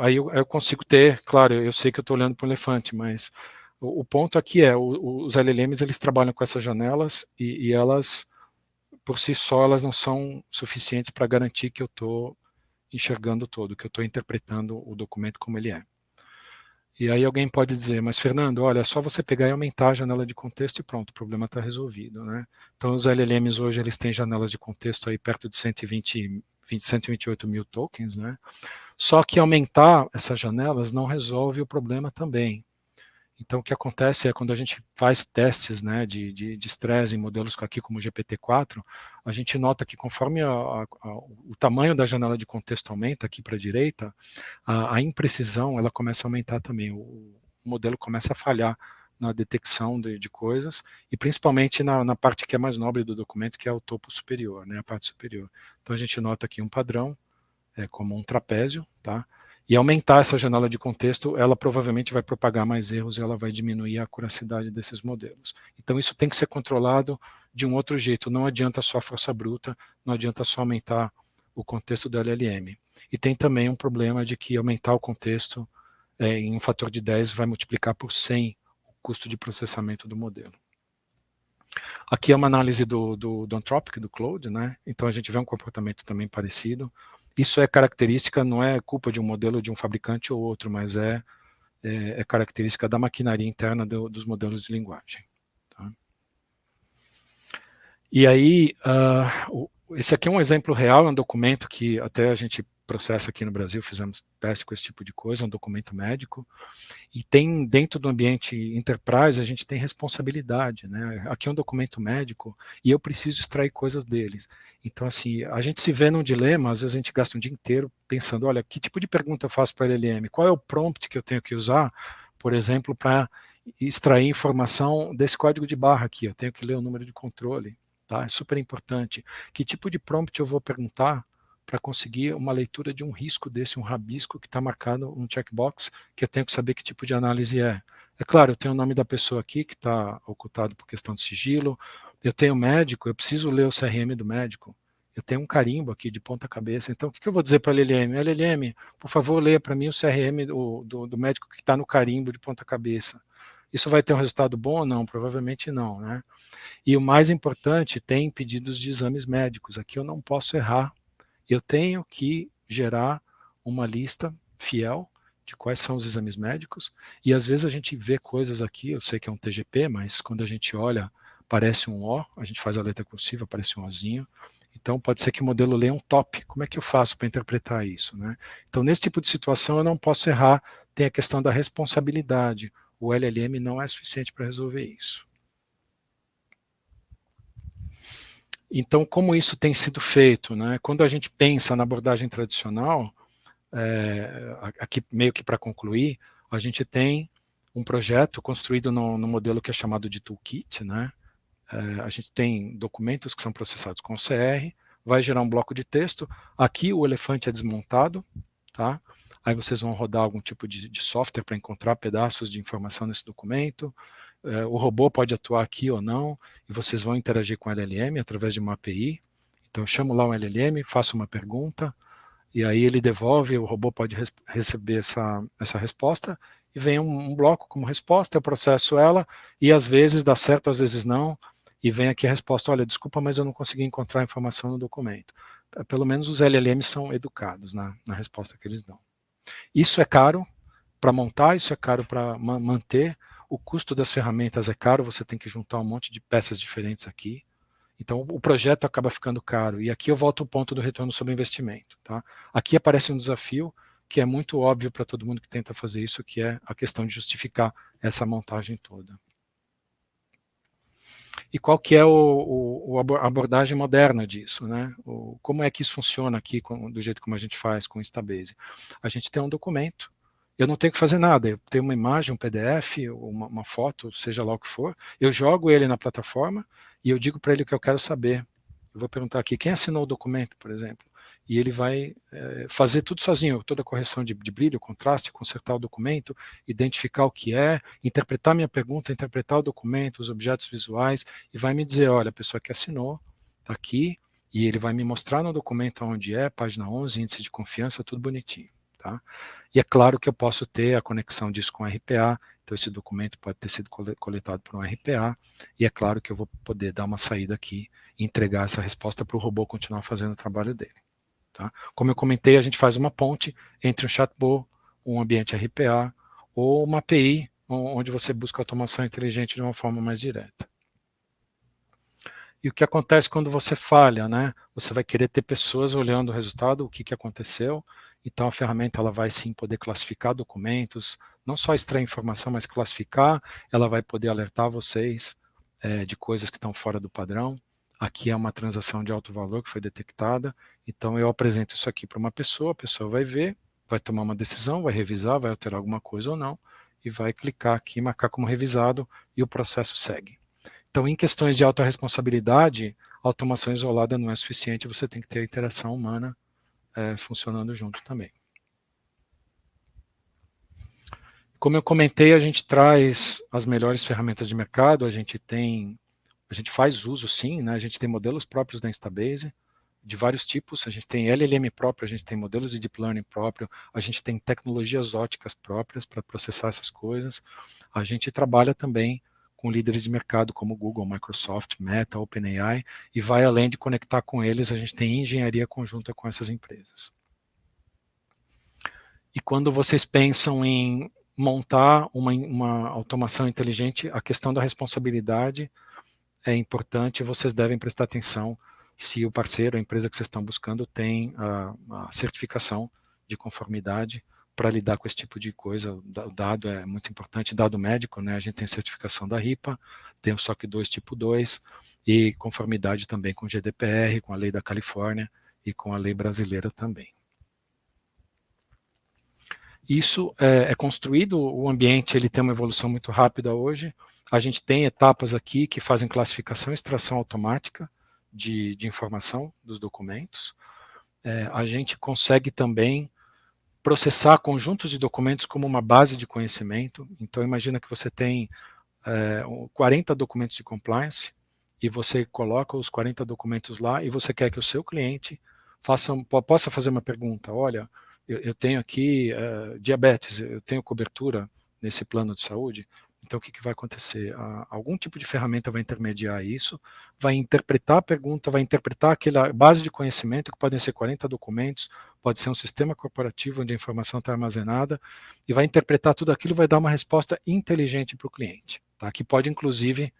Speaker 3: aí eu consigo ter, claro, eu sei que eu estou olhando para um elefante, mas o ponto aqui é, os LLMs eles trabalham com essas janelas e elas, por si só, elas não são suficientes para garantir que eu estou enxergando todo, que eu estou interpretando o documento como ele é. E aí alguém pode dizer, mas Fernando, olha, é só você pegar e aumentar a janela de contexto e pronto, o problema está resolvido, né? Então os LLMs hoje eles têm janelas de contexto aí perto de 128 mil tokens, né? Só que aumentar essas janelas não resolve o problema também. Então, o que acontece é quando a gente faz testes, né, de estresse em modelos aqui como o GPT-4, a gente nota que conforme o tamanho da janela de contexto aumenta aqui para a direita, a imprecisão ela começa a aumentar também. O modelo começa a falhar na detecção de coisas e principalmente na parte que é mais nobre do documento, que é o topo superior, né, a parte superior. Então, a gente nota aqui um padrão, como um trapézio, tá? E aumentar essa janela de contexto, ela provavelmente vai propagar mais erros e ela vai diminuir a acuracidade desses modelos. Então isso tem que ser controlado de um outro jeito, não adianta só força bruta, não adianta só aumentar o contexto do LLM. E tem também um problema de que aumentar o contexto em um fator de 10 vai multiplicar por 100 o custo de processamento do modelo. Aqui é uma análise do Anthropic, do Claude, né? Então a gente vê um comportamento também parecido. Isso é característica, não é culpa de um modelo de um fabricante ou outro, mas é característica da maquinaria interna dos modelos de linguagem. Tá? E aí, esse aqui é um exemplo real, é um documento que até a gente processa aqui no Brasil, fizemos teste com esse tipo de coisa, um documento médico, e tem dentro do ambiente enterprise, a gente tem responsabilidade, né? Aqui é um documento médico e eu preciso extrair coisas deles. Então, assim, a gente se vê num dilema, às vezes a gente gasta um dia inteiro pensando, olha, que tipo de pergunta eu faço para a LLM? Qual é o prompt que eu tenho que usar, por exemplo, para extrair informação desse código de barra aqui? Eu tenho que ler o número de controle, tá? É super importante. Que tipo de prompt eu vou perguntar para conseguir uma leitura de um risco desse, um rabisco que está marcado, um checkbox, que eu tenho que saber que tipo de análise é. É claro, eu tenho o nome da pessoa aqui, que está ocultado por questão de sigilo, eu tenho o médico, eu preciso ler o CRM do médico, eu tenho um carimbo aqui de ponta cabeça, então o que eu vou dizer para a LLM? LLM, por favor, leia para mim o CRM do médico que está no carimbo de ponta cabeça. Isso vai ter um resultado bom ou não? Provavelmente não, né? E o mais importante, tem pedidos de exames médicos, aqui eu não posso errar, eu tenho que gerar uma lista fiel de quais são os exames médicos, e às vezes a gente vê coisas aqui, eu sei que é um TGP, mas quando a gente olha, parece um O, a gente faz a letra cursiva, parece um Ozinho, então pode ser que o modelo leia um top, como é que eu faço para interpretar isso, né? Então nesse tipo de situação eu não posso errar, tem a questão da responsabilidade, o LLM não é suficiente para resolver isso. Então, como isso tem sido feito, né? Quando a gente pensa na abordagem tradicional, aqui meio que para concluir, a gente tem um projeto construído no modelo que é chamado de toolkit, né? A gente tem documentos que são processados com OCR, vai gerar um bloco de texto, aqui o elefante é desmontado, tá? Aí vocês vão rodar algum tipo de software para encontrar pedaços de informação nesse documento, o robô pode atuar aqui ou não, e vocês vão interagir com o LLM através de uma API. Então eu chamo lá um LLM, faço uma pergunta, e aí ele devolve, o robô pode receber essa resposta, e vem um bloco como resposta, eu processo ela, e às vezes dá certo, às vezes não, e vem aqui a resposta, olha, desculpa, mas eu não consegui encontrar a informação no documento. Pelo menos os LLMs são educados na resposta que eles dão. Isso é caro para montar, isso é caro para manter, o custo das ferramentas é caro, você tem que juntar um monte de peças diferentes aqui. Então, o projeto acaba ficando caro. E aqui eu volto ao ponto do retorno sobre investimento. Tá? Aqui aparece um desafio que é muito óbvio para todo mundo que tenta fazer isso, que é a questão de justificar essa montagem toda. E qual que é a abordagem moderna disso? Né? Como é que isso funciona aqui, do jeito como a gente faz com o Instabase? A gente tem um documento, eu não tenho que fazer nada, eu tenho uma imagem, um PDF, uma foto, seja lá o que for, eu jogo ele na plataforma e eu digo para ele o que eu quero saber. Eu vou perguntar aqui, quem assinou o documento, por exemplo? E ele vai fazer tudo sozinho, toda a correção de brilho, contraste, consertar o documento, identificar o que é, interpretar minha pergunta, interpretar o documento, os objetos visuais, e vai me dizer, olha, a pessoa que assinou, está aqui, e ele vai me mostrar no documento onde é, página 11, índice de confiança, tudo bonitinho. Tá? E é claro que eu posso ter a conexão disso com RPA, então esse documento pode ter sido coletado por um RPA, e é claro que eu vou poder dar uma saída aqui e entregar essa resposta para o robô continuar fazendo o trabalho dele. Tá? Como eu comentei, a gente faz uma ponte entre um chatbot, um ambiente RPA, ou uma API, onde você busca automação inteligente de uma forma mais direta. E o que acontece quando você falha, né? Você vai querer ter pessoas olhando o resultado, o que aconteceu. Então a ferramenta ela vai sim poder classificar documentos, não só extrair informação, mas classificar. Ela vai poder alertar vocês de coisas que estão fora do padrão. Aqui é uma transação de alto valor que foi detectada. Então eu apresento isso aqui para uma pessoa, a pessoa vai ver, vai tomar uma decisão, vai revisar, vai alterar alguma coisa ou não, e vai clicar aqui, marcar como revisado, e o processo segue. Então, em questões de alta responsabilidade, a automação isolada não é suficiente, você tem que ter a interação humana funcionando junto também. Como eu comentei, a gente traz as melhores ferramentas de mercado, a gente faz uso sim, né? A gente tem modelos próprios da Instabase, de vários tipos, a gente tem LLM próprio, a gente tem modelos de Deep Learning próprio, a gente tem tecnologias óticas próprias para processar essas coisas, a gente trabalha também com líderes de mercado como Google, Microsoft, Meta, OpenAI, e vai além de conectar com eles, a gente tem engenharia conjunta com essas empresas. E quando vocês pensam em montar uma automação inteligente, a questão da responsabilidade é importante, vocês devem prestar atenção se o parceiro, a empresa que vocês estão buscando, tem a certificação de conformidade para lidar com esse tipo de coisa. O dado é muito importante, dado médico, né? A gente tem certificação da RIPA, tem o SOC 2 tipo 2, e conformidade também com o GDPR, com a lei da Califórnia e com a lei brasileira também. Isso é construído, o ambiente ele tem uma evolução muito rápida hoje, a gente tem etapas aqui que fazem classificação e extração automática de informação dos documentos, a gente consegue também processar conjuntos de documentos como uma base de conhecimento. Então imagina que você tem 40 documentos de compliance e você coloca os 40 documentos lá e você quer que o seu cliente possa fazer uma pergunta, olha, eu tenho aqui diabetes, eu tenho cobertura nesse plano de saúde, então o que vai acontecer? Algum tipo de ferramenta vai intermediar isso, vai interpretar a pergunta, vai interpretar aquela base de conhecimento, que podem ser 40 documentos, pode ser um sistema corporativo onde a informação está armazenada, e vai interpretar tudo aquilo e vai dar uma resposta inteligente para o cliente, tá? Que pode inclusive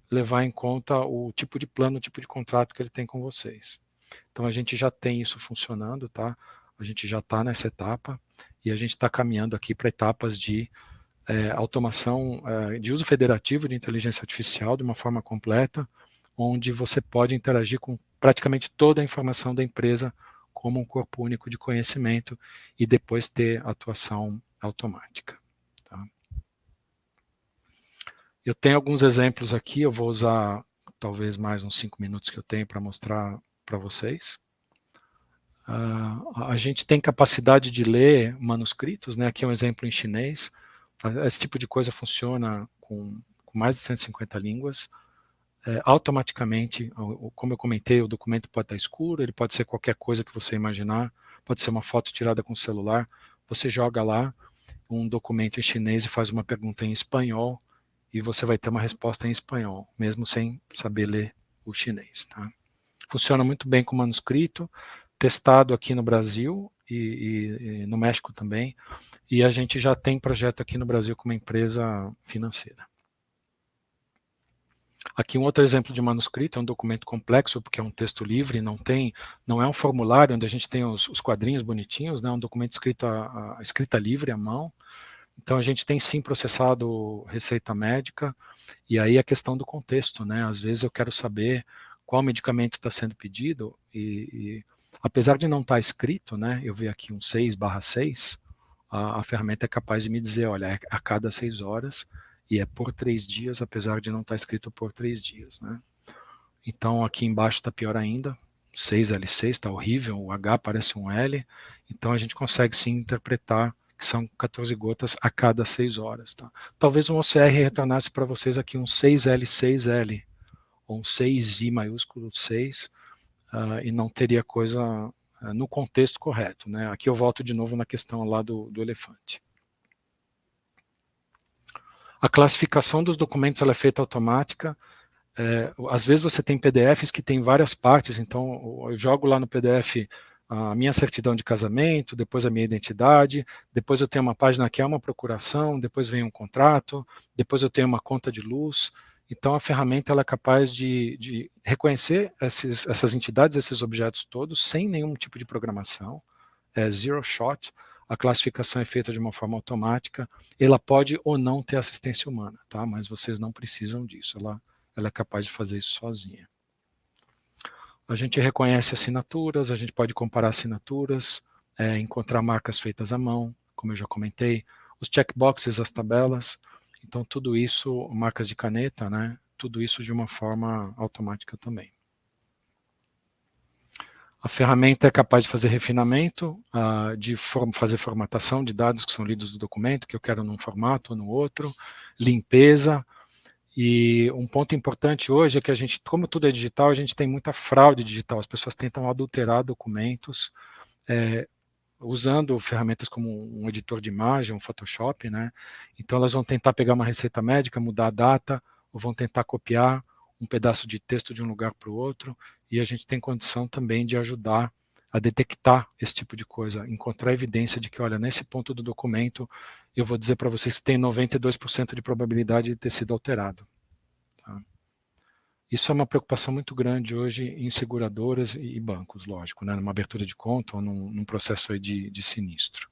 Speaker 3: levar em conta o tipo de plano, o tipo de contrato que ele tem com vocês. Então a gente já tem isso funcionando, tá? A gente já está nessa etapa e a gente está caminhando aqui para etapas de automação de uso federativo de inteligência artificial de uma forma completa, onde você pode interagir com praticamente toda a informação da empresa como um corpo único de conhecimento e depois ter atuação automática. Tá? Eu tenho alguns exemplos aqui, eu vou usar talvez mais uns 5 minutos que eu tenho para mostrar para vocês. A gente tem capacidade de ler manuscritos, né? Aqui é um exemplo em chinês. Esse tipo de coisa funciona com mais de 150 línguas. Automaticamente, como eu comentei, o documento pode estar escuro, ele pode ser qualquer coisa que você imaginar, pode ser uma foto tirada com o celular, você joga lá um documento em chinês e faz uma pergunta em espanhol, e você vai ter uma resposta em espanhol, mesmo sem saber ler o chinês. Tá? Funciona muito bem com manuscrito, testado aqui no Brasil e no México também, e a gente já tem projeto aqui no Brasil com uma empresa financeira. Aqui um outro exemplo de manuscrito, é um documento complexo, porque é um texto livre, não é um formulário onde a gente tem os quadrinhos bonitinhos, né, é um documento escrito a escrita livre, à mão. Então a gente tem sim processado receita médica, e aí a questão do contexto, né, às vezes eu quero saber qual medicamento está sendo pedido, e apesar de não estar escrito, né, eu vi aqui um 6/6, a ferramenta é capaz de me dizer, olha, é a cada 6 horas, e é por 3 dias, apesar de não estar escrito por 3 dias, né? Então aqui embaixo está pior ainda, 6L6 está horrível, o H parece um L, então a gente consegue sim interpretar que são 14 gotas a cada 6 horas. Tá? Talvez um OCR retornasse para vocês aqui um 6L6L, ou um 6I maiúsculo 6, e não teria coisa no contexto correto. Né? Aqui eu volto de novo na questão lá do elefante. A classificação dos documentos ela é feita automática. Às vezes você tem PDFs que tem várias partes, então eu jogo lá no PDF a minha certidão de casamento, depois a minha identidade, depois eu tenho uma página que é uma procuração, depois vem um contrato, depois eu tenho uma conta de luz. Então a ferramenta ela é capaz de reconhecer essas entidades, esses objetos todos, sem nenhum tipo de programação, é zero shot. A classificação é feita de uma forma automática, ela pode ou não ter assistência humana, tá? Mas vocês não precisam disso, ela é capaz de fazer isso sozinha. A gente reconhece assinaturas, a gente pode comparar assinaturas, encontrar marcas feitas à mão, como eu já comentei, os checkboxes, as tabelas, então tudo isso, marcas de caneta, né? Tudo isso de uma forma automática também. A ferramenta é capaz de fazer refinamento, de fazer formatação de dados que são lidos do documento, que eu quero num formato ou no outro, limpeza, e um ponto importante hoje é que a gente, como tudo é digital, a gente tem muita fraude digital, as pessoas tentam adulterar documentos, usando ferramentas como um editor de imagem, um Photoshop, né? Então elas vão tentar pegar uma receita médica, mudar a data, ou vão tentar copiar um pedaço de texto de um lugar para o outro, e a gente tem condição também de ajudar a detectar esse tipo de coisa, encontrar evidência de que, olha, nesse ponto do documento, eu vou dizer para vocês que tem 92% de probabilidade de ter sido alterado. Tá? Isso é uma preocupação muito grande hoje em seguradoras e bancos, lógico, né, numa abertura de conta ou num processo aí de sinistro.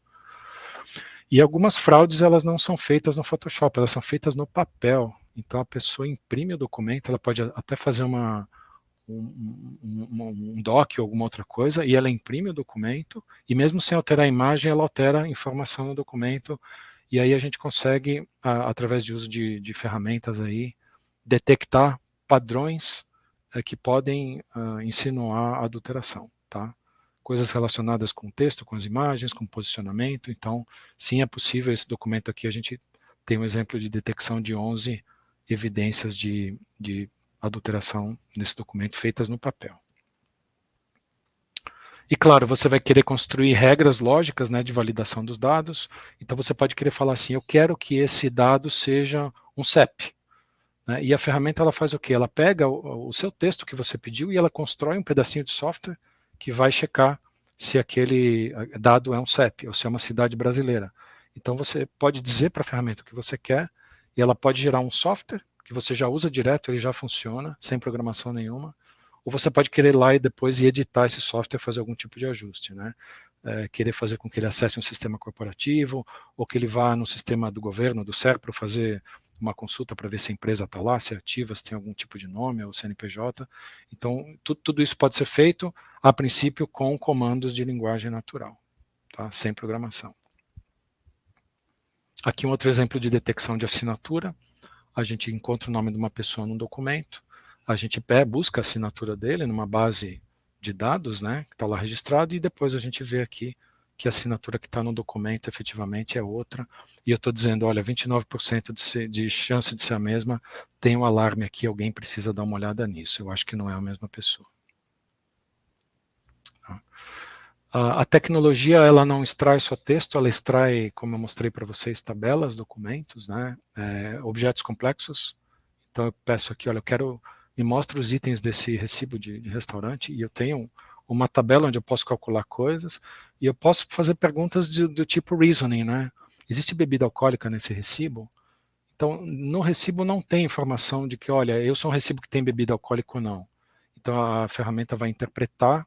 Speaker 3: E algumas fraudes, elas não são feitas no Photoshop, elas são feitas no papel. Então a pessoa imprime o documento, ela pode até fazer um doc ou alguma outra coisa, e ela imprime o documento, e mesmo sem alterar a imagem, ela altera a informação no documento, e aí a gente consegue, através de uso de ferramentas aí, detectar padrões que podem insinuar a adulteração, tá? Coisas relacionadas com o texto, com as imagens, com posicionamento, então sim é possível. Esse documento aqui a gente tem um exemplo de detecção de 11 evidências de adulteração nesse documento feitas no papel. E claro, você vai querer construir regras lógicas, né, de validação dos dados, então você pode querer falar assim, eu quero que esse dado seja um CEP, né, e a ferramenta ela faz o quê? Ela pega o seu texto que você pediu e ela constrói um pedacinho de software que vai checar se aquele dado é um CEP, ou se é uma cidade brasileira. Então você pode dizer para a ferramenta o que você quer, e ela pode gerar um software que você já usa direto, ele já funciona, sem programação nenhuma, ou você pode querer ir lá e depois editar esse software e fazer algum tipo de ajuste, né? Querer fazer com que ele acesse um sistema corporativo, ou que ele vá no sistema do governo, do SERPRO, fazer uma consulta para ver se a empresa está lá, se é ativa, se tem algum tipo de nome, ou CNPJ. Então, tudo isso pode ser feito, a princípio, com comandos de linguagem natural, tá? Sem programação. Aqui um outro exemplo de detecção de assinatura. A gente encontra o nome de uma pessoa num documento, a gente busca a assinatura dele numa base de dados, né, que está lá registrado, e depois a gente vê aqui que a assinatura que está no documento efetivamente é outra, e eu estou dizendo, olha, 29% de chance de ser a mesma, tem um alarme aqui, alguém precisa dar uma olhada nisso, eu acho que não é a mesma pessoa. A tecnologia, ela não extrai só texto, ela extrai, como eu mostrei para vocês, tabelas, documentos, né, objetos complexos. Então eu peço aqui, olha, me mostra os itens desse recibo de restaurante, e eu tenho uma tabela onde eu posso calcular coisas, e eu posso fazer perguntas do tipo reasoning, né? Existe bebida alcoólica nesse recibo? Então, no recibo não tem informação de que, olha, eu sou um recibo que tem bebida alcoólica ou não. Então a ferramenta vai interpretar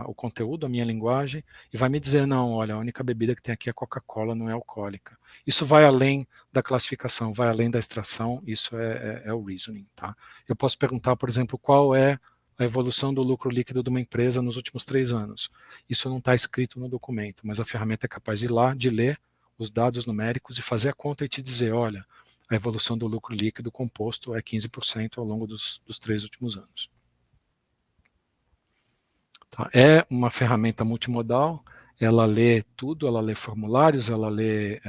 Speaker 3: o conteúdo, a minha linguagem, e vai me dizer, não, olha, a única bebida que tem aqui é Coca-Cola, não é alcoólica. Isso vai além da classificação, vai além da extração, isso é o reasoning. Tá? Eu posso perguntar, por exemplo, qual é a evolução do lucro líquido de uma empresa nos últimos 3 anos. Isso não está escrito no documento, mas a ferramenta é capaz de ir lá, de ler os dados numéricos e fazer a conta e te dizer, olha, a evolução do lucro líquido composto é 15% ao longo dos 3 últimos anos. Tá? É uma ferramenta multimodal, ela lê tudo, ela lê formulários, ela lê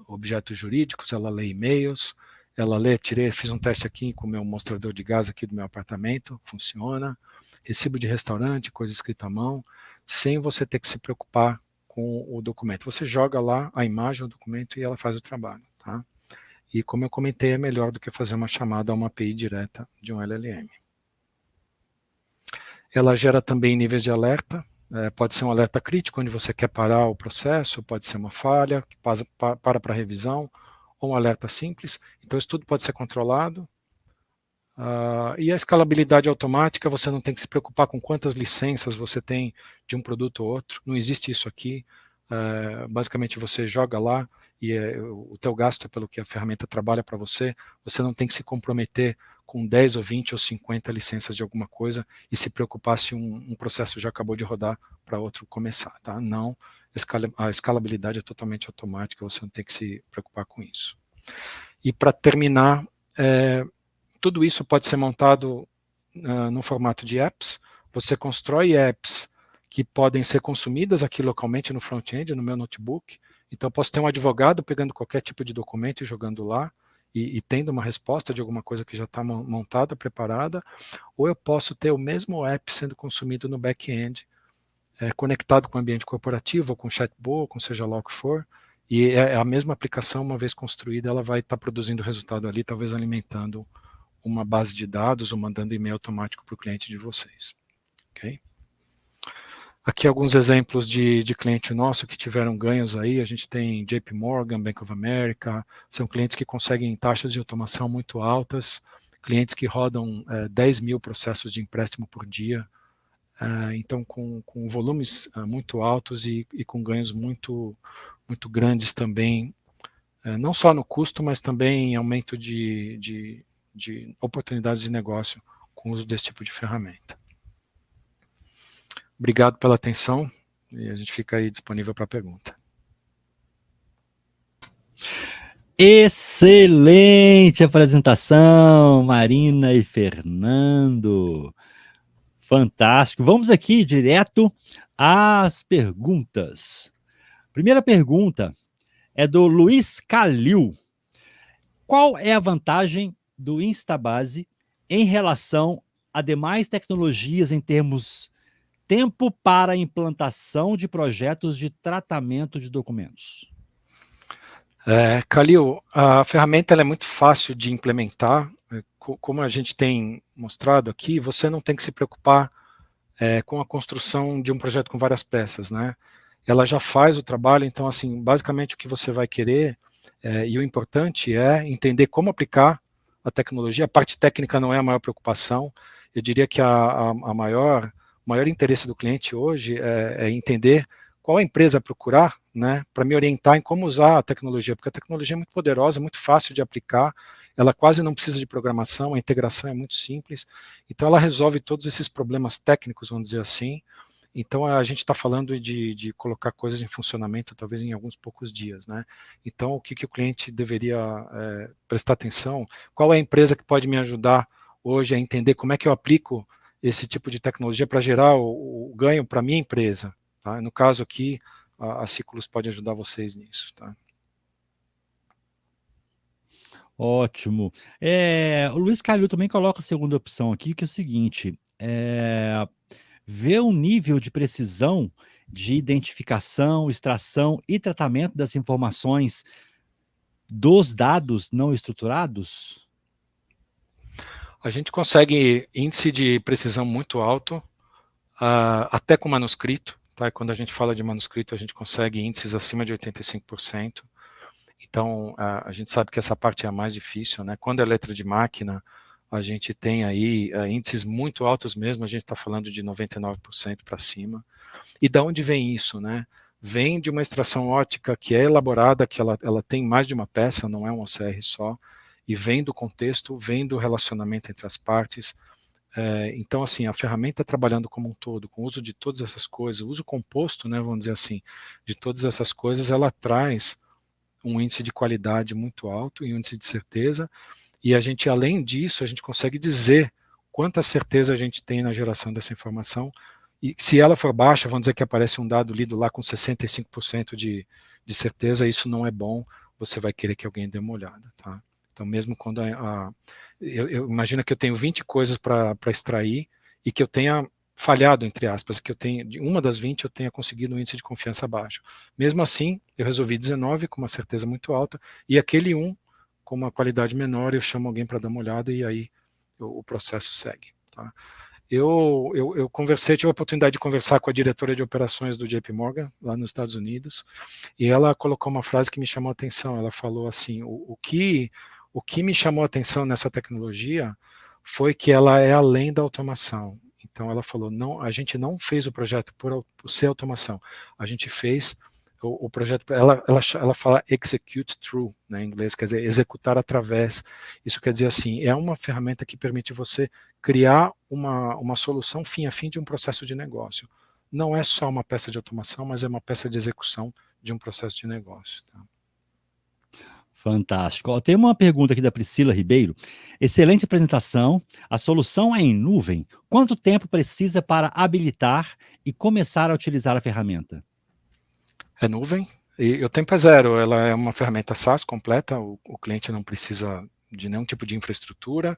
Speaker 3: objetos jurídicos, ela lê e-mails, ela lê, fiz um teste aqui com o meu mostrador de gás aqui do meu apartamento, funciona, recibo de restaurante, coisa escrita à mão, sem você ter que se preocupar com o documento. Você joga lá a imagem, o documento, e ela faz o trabalho. Tá? E como eu comentei, é melhor do que fazer uma chamada a uma API direta de um LLM. Ela gera também níveis de alerta, pode ser um alerta crítico, onde você quer parar o processo, pode ser uma falha, que para revisão, ou um alerta simples. Então isso tudo pode ser controlado. E a escalabilidade automática, você não tem que se preocupar com quantas licenças você tem de um produto ou outro, não existe isso aqui. Basicamente você joga lá, e o teu gasto é pelo que a ferramenta trabalha para você não tem que se comprometer com 10 ou 20 ou 50 licenças de alguma coisa e se preocupar se um processo já acabou de rodar para outro começar. Tá? Não, a escalabilidade é totalmente automática, você não tem que se preocupar com isso. E para terminar, tudo isso pode ser montado no formato de apps, você constrói apps que podem ser consumidas aqui localmente no front-end, no meu notebook. Então, eu posso ter um advogado pegando qualquer tipo de documento e jogando lá, e tendo uma resposta de alguma coisa que já está montada, preparada, ou eu posso ter o mesmo app sendo consumido no back-end, conectado com o ambiente corporativo, ou com chatbot, ou com seja lá o que for, e é a mesma aplicação, uma vez construída, ela vai estar produzindo resultado ali, talvez alimentando uma base de dados ou mandando e-mail automático para o cliente de vocês. Ok? Aqui alguns exemplos de cliente nosso que tiveram ganhos aí, a gente tem JP Morgan, Bank of America, são clientes que conseguem taxas de automação muito altas, clientes que rodam 10 mil processos de empréstimo por dia, então com volumes muito altos e com ganhos muito grandes também, não só no custo, mas também em aumento de oportunidades de negócio com o uso desse tipo de ferramenta. Obrigado pela atenção e a gente fica aí disponível para pergunta.
Speaker 1: Excelente apresentação, Marina e Fernando. Fantástico. Vamos aqui direto às perguntas. Primeira pergunta é do Luiz Calil. Qual é a vantagem do Instabase em relação a demais tecnologias em termos tempo para a implantação de projetos de tratamento de documentos?
Speaker 3: Calil, a ferramenta ela é muito fácil de implementar. Como a gente tem mostrado aqui, você não tem que se preocupar com a construção de um projeto com várias peças, né? Ela já faz o trabalho, então, assim, basicamente o que você vai querer, e o importante é entender como aplicar a tecnologia. A parte técnica não é a maior preocupação. Eu diria que o maior interesse do cliente hoje é entender qual a empresa procurar, né, para me orientar em como usar a tecnologia, porque a tecnologia é muito poderosa, muito fácil de aplicar, ela quase não precisa de programação, a integração é muito simples, então ela resolve todos esses problemas técnicos, vamos dizer assim. Então a gente está falando de colocar coisas em funcionamento talvez em alguns poucos dias, né? Então o que o cliente deveria prestar atenção? Qual é a empresa que pode me ajudar hoje é entender como é que eu aplico esse tipo de tecnologia para gerar o ganho para a minha empresa. Tá? No caso aqui, a Ciclus pode ajudar vocês nisso. Tá?
Speaker 1: Ótimo. O Luiz Calil também coloca a segunda opção aqui, que é o seguinte: ver o nível de precisão de identificação, extração e tratamento das informações dos dados não estruturados?
Speaker 3: A gente consegue índice de precisão muito alto, até com manuscrito. Tá? E quando a gente fala de manuscrito, a gente consegue índices acima de 85%. Então, a gente sabe que essa parte é a mais difícil, né? Quando é letra de máquina, a gente tem aí índices muito altos mesmo, a gente está falando de 99% para cima. E da onde vem isso, né? Vem de uma extração ótica que é elaborada, que ela tem mais de uma peça, não é um OCR só, e vem do contexto, vem do relacionamento entre as partes. Então, assim, a ferramenta trabalhando como um todo, com o uso de todas essas coisas, o uso composto, né, vamos dizer assim, de todas essas coisas, ela traz um índice de qualidade muito alto e um índice de certeza, e a gente, além disso, a gente consegue dizer quanta certeza a gente tem na geração dessa informação, e se ela for baixa, vamos dizer que aparece um dado lido lá com 65% de certeza, isso não é bom, você vai querer que alguém dê uma olhada, tá? Então, mesmo quando eu imagino que eu tenho 20 coisas para extrair, e que eu tenha falhado, entre aspas, que eu tenha, de uma das 20 eu tenha conseguido um índice de confiança baixo. Mesmo assim, eu resolvi 19 com uma certeza muito alta, e aquele 1 com uma qualidade menor, eu chamo alguém para dar uma olhada, e aí o processo segue. Tá? Eu tive a oportunidade de conversar com a diretora de operações do JP Morgan, lá nos Estados Unidos, e ela colocou uma frase que me chamou a atenção. Ela falou assim, o que me chamou a atenção nessa tecnologia foi que ela é além da automação. Então ela falou, não, a gente não fez o projeto por ser automação, a gente fez o projeto, ela fala execute through, né, em inglês, quer dizer, executar através. Isso quer dizer assim, é uma ferramenta que permite você criar uma solução fim a fim de um processo de negócio. Não é só uma peça de automação, mas é uma peça de execução de um processo de negócio. Tá?
Speaker 1: Fantástico. Ó, tem uma pergunta aqui da Priscila Ribeiro. Excelente apresentação. A solução é em nuvem. Quanto tempo precisa para habilitar e começar a utilizar a ferramenta?
Speaker 3: É nuvem, e o tempo é zero. Ela é uma ferramenta SaaS completa, o cliente não precisa de nenhum tipo de infraestrutura,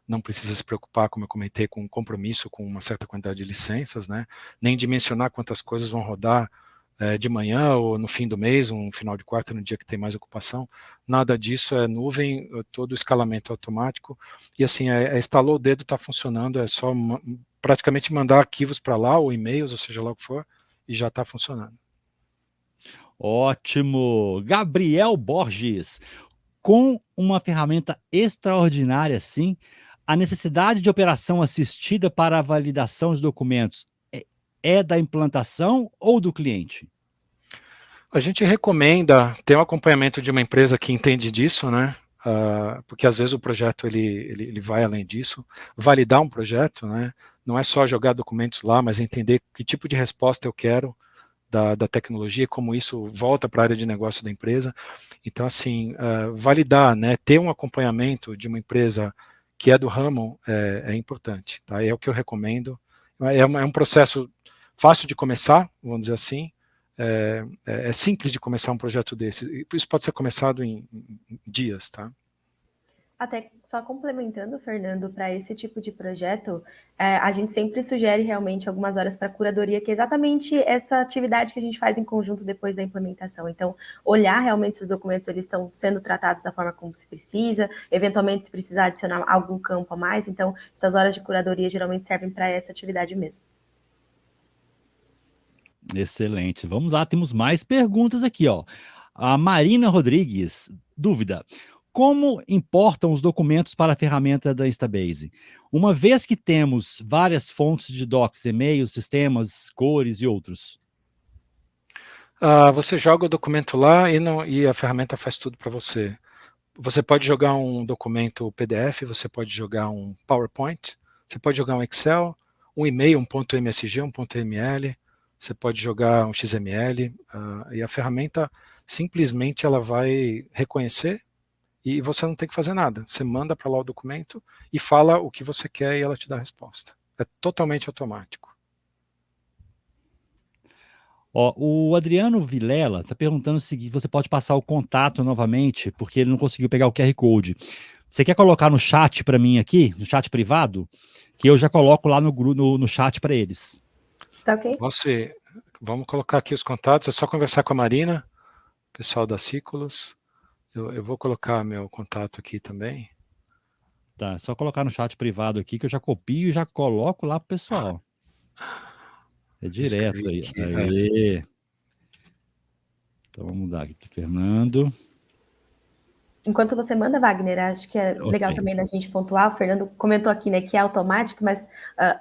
Speaker 3: não precisa se preocupar, como eu comentei, com um compromisso com uma certa quantidade de licenças, né? Nem dimensionar quantas coisas vão rodar de manhã ou no fim do mês, um final de quarta, no dia que tem mais ocupação. Nada disso, é nuvem, todo o escalamento automático, e assim, instalou o dedo, está funcionando, é só praticamente mandar arquivos para lá, ou e-mails, ou seja lá o que for, e já está funcionando.
Speaker 1: Ótimo. Gabriel Borges. Com uma ferramenta extraordinária assim, a necessidade de operação assistida para a validação de documentos é da implantação ou do cliente?
Speaker 3: A gente recomenda ter um acompanhamento de uma empresa que entende disso, né? Porque às vezes o projeto ele vai além disso. Validar um projeto, né? Não é só jogar documentos lá, mas entender que tipo de resposta eu quero da tecnologia, como isso volta para a área de negócio da empresa. Então, assim, validar, né? Ter um acompanhamento de uma empresa que é do ramo é importante, tá? É o que eu recomendo. É um processo fácil de começar, vamos dizer assim. É simples de começar um projeto desse. Isso pode ser começado em dias, tá?
Speaker 2: Até só complementando, Fernando, para esse tipo de projeto, a gente sempre sugere realmente algumas horas para curadoria, que é exatamente essa atividade que a gente faz em conjunto depois da implementação. Então, olhar realmente se os documentos eles estão sendo tratados da forma como se precisa, eventualmente se precisar adicionar algum campo a mais. Então, essas horas de curadoria geralmente servem para essa atividade mesmo.
Speaker 1: Excelente. Vamos lá, temos mais perguntas aqui, ó. A Marina Rodrigues, dúvida. Como importam os documentos para a ferramenta da Instabase? Uma vez que temos várias fontes de docs, e-mails, sistemas, cores e outros.
Speaker 3: Você joga o documento lá e a ferramenta faz tudo para você. Você pode jogar um documento PDF, você pode jogar um PowerPoint, você pode jogar um Excel, um e-mail, um .msg, um .ml, você pode jogar um XML, e a ferramenta simplesmente ela vai reconhecer e você não tem que fazer nada. Você manda para lá o documento e fala o que você quer e ela te dá a resposta. É totalmente automático.
Speaker 1: Ó, o Adriano Vilela está perguntando se você pode passar o contato novamente, porque ele não conseguiu pegar o QR Code. Você quer colocar no chat para mim aqui, no chat privado, que eu já coloco lá no chat para eles.
Speaker 2: Tá ok?
Speaker 3: Vamos colocar aqui os contatos, é só conversar com a Marina, pessoal da Ciclos. Eu vou colocar meu contato aqui também.
Speaker 1: Tá, é só colocar no chat privado aqui, que eu já copio e já coloco lá pro pessoal. É direto aí.
Speaker 3: Aqui,
Speaker 1: Aê. Então vamos mudar aqui, Fernando.
Speaker 2: Enquanto você manda, Wagner, acho que é legal também da gente pontuar, o Fernando comentou aqui, né, que é automático, mas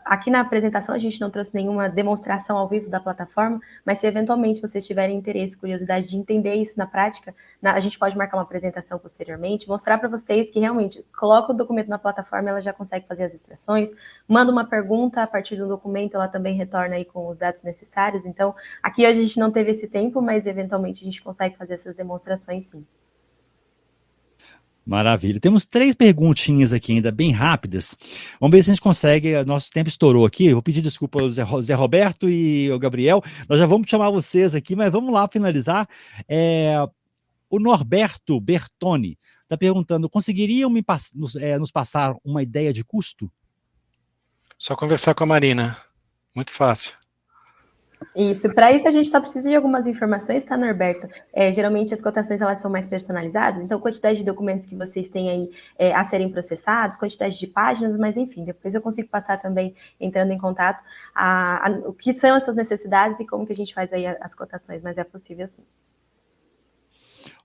Speaker 2: aqui na apresentação a gente não trouxe nenhuma demonstração ao vivo da plataforma, mas se eventualmente vocês tiverem interesse, curiosidade de entender isso na prática, a gente pode marcar uma apresentação posteriormente, mostrar para vocês que realmente coloca o documento na plataforma, ela já consegue fazer as extrações, manda uma pergunta a partir do documento, ela também retorna aí com os dados necessários, então aqui hoje a gente não teve esse tempo, mas eventualmente a gente consegue fazer essas demonstrações sim.
Speaker 1: Maravilha. Temos 3 perguntinhas aqui ainda bem rápidas. Vamos ver se a gente consegue. Nosso tempo estourou aqui. Eu vou pedir desculpa ao Zé Roberto e ao Gabriel. Nós já vamos chamar vocês aqui, mas vamos lá finalizar. O Norberto Bertoni está perguntando: conseguiriam nos passar uma ideia de custo?
Speaker 3: Só conversar com a Marina. Muito fácil.
Speaker 2: Isso, para isso a gente só precisa de algumas informações, tá, Norberto? Geralmente as cotações elas são mais personalizadas, então quantidade de documentos que vocês têm aí a serem processados, quantidade de páginas, mas enfim, depois eu consigo passar também, entrando em contato, o que são essas necessidades e como que a gente faz aí as cotações, mas é possível sim.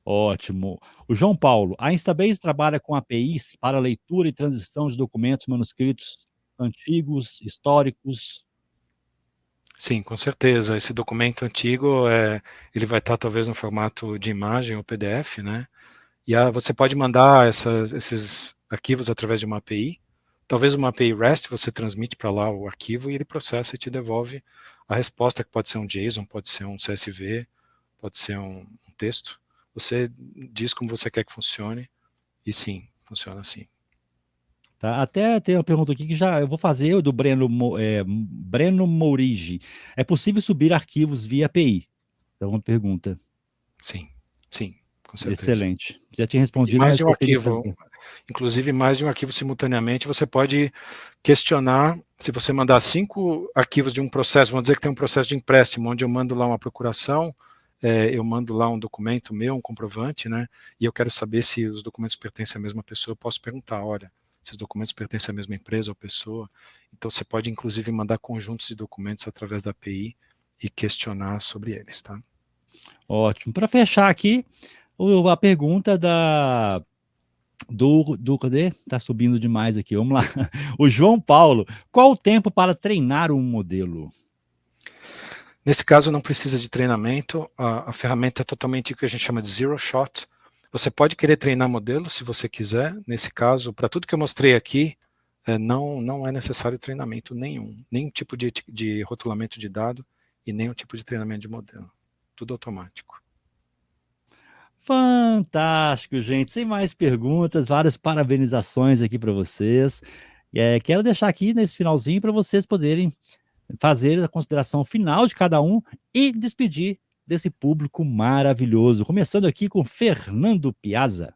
Speaker 1: Ótimo. O João Paulo, a Instabase trabalha com APIs para leitura e transição de documentos manuscritos antigos, históricos.
Speaker 3: Sim, com certeza. Esse documento antigo, ele vai estar talvez no formato de imagem ou PDF, né? E você pode mandar esses arquivos através de uma API. Talvez uma API REST, você transmite para lá o arquivo e ele processa e te devolve a resposta, que pode ser um JSON, pode ser um CSV, pode ser um texto. Você diz como você quer que funcione e sim, funciona assim.
Speaker 1: Tá? Até tem uma pergunta aqui que já eu vou fazer do Breno Mourigi. É possível subir arquivos via API? É uma pergunta.
Speaker 3: Sim, com certeza.
Speaker 1: Excelente. Já tinha respondido,
Speaker 3: mais
Speaker 1: mas
Speaker 3: de um arquivo, inclusive mais de um arquivo simultaneamente, você pode questionar, se você mandar 5 arquivos de um processo, vamos dizer que tem um processo de empréstimo, onde eu mando lá uma procuração, eu mando lá um documento meu, um comprovante, né, e eu quero saber se os documentos pertencem à mesma pessoa, eu posso perguntar, olha, se os documentos pertencem à mesma empresa ou pessoa, então você pode inclusive mandar conjuntos de documentos através da API e questionar sobre eles, tá?
Speaker 1: Ótimo. Para fechar aqui, a pergunta cadê? Tá subindo demais aqui, vamos lá. O João Paulo, qual o tempo para treinar um modelo?
Speaker 3: Nesse caso não precisa de treinamento, a ferramenta é totalmente o que a gente chama de zero shot. Você pode querer treinar modelo se você quiser, nesse caso, para tudo que eu mostrei aqui, não é necessário treinamento nenhum tipo de rotulamento de dado e nenhum tipo de treinamento de modelo, tudo automático.
Speaker 1: Fantástico, gente. Sem mais perguntas, várias parabenizações aqui para vocês. Quero deixar aqui nesse finalzinho para vocês poderem fazer a consideração final de cada um e despedir desse público maravilhoso. Começando aqui com Fernando Piazza.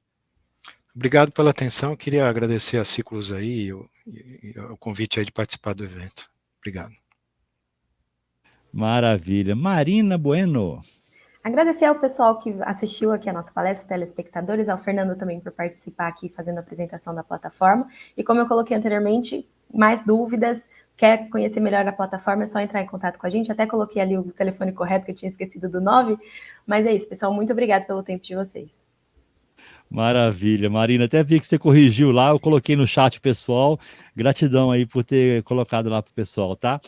Speaker 3: Obrigado pela atenção. Queria agradecer a Ciclos aí e o convite aí de participar do evento. Obrigado.
Speaker 1: Maravilha. Marina Bueno.
Speaker 2: Agradecer ao pessoal que assistiu aqui a nossa palestra, telespectadores, ao Fernando também por participar aqui fazendo a apresentação da plataforma. E como eu coloquei anteriormente, mais dúvidas, quer conhecer melhor a plataforma, é só entrar em contato com a gente. Até coloquei ali o telefone correto, que eu tinha esquecido do 9. Mas é isso, pessoal, muito obrigado pelo tempo de vocês.
Speaker 1: Maravilha, Marina, até vi que você corrigiu lá, eu coloquei no chat pessoal. Gratidão aí por ter colocado lá pro pessoal, tá?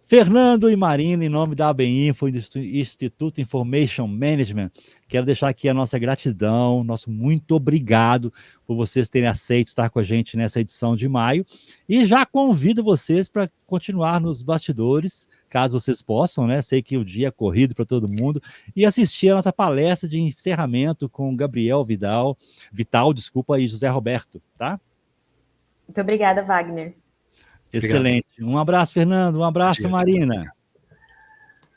Speaker 1: Fernando e Marina, em nome da ABInfo e do Instituto Information Management, quero deixar aqui a nossa gratidão, nosso muito obrigado por vocês terem aceito estar com a gente nessa edição de maio, e já convido vocês para continuar nos bastidores, caso vocês possam, né? Sei que o dia é corrido para todo mundo, e assistir a nossa palestra de encerramento com Gabriel Vital, desculpa, e José Roberto, tá?
Speaker 2: Muito obrigada, Wagner.
Speaker 1: Excelente. Um abraço, Fernando. Um abraço, Marina.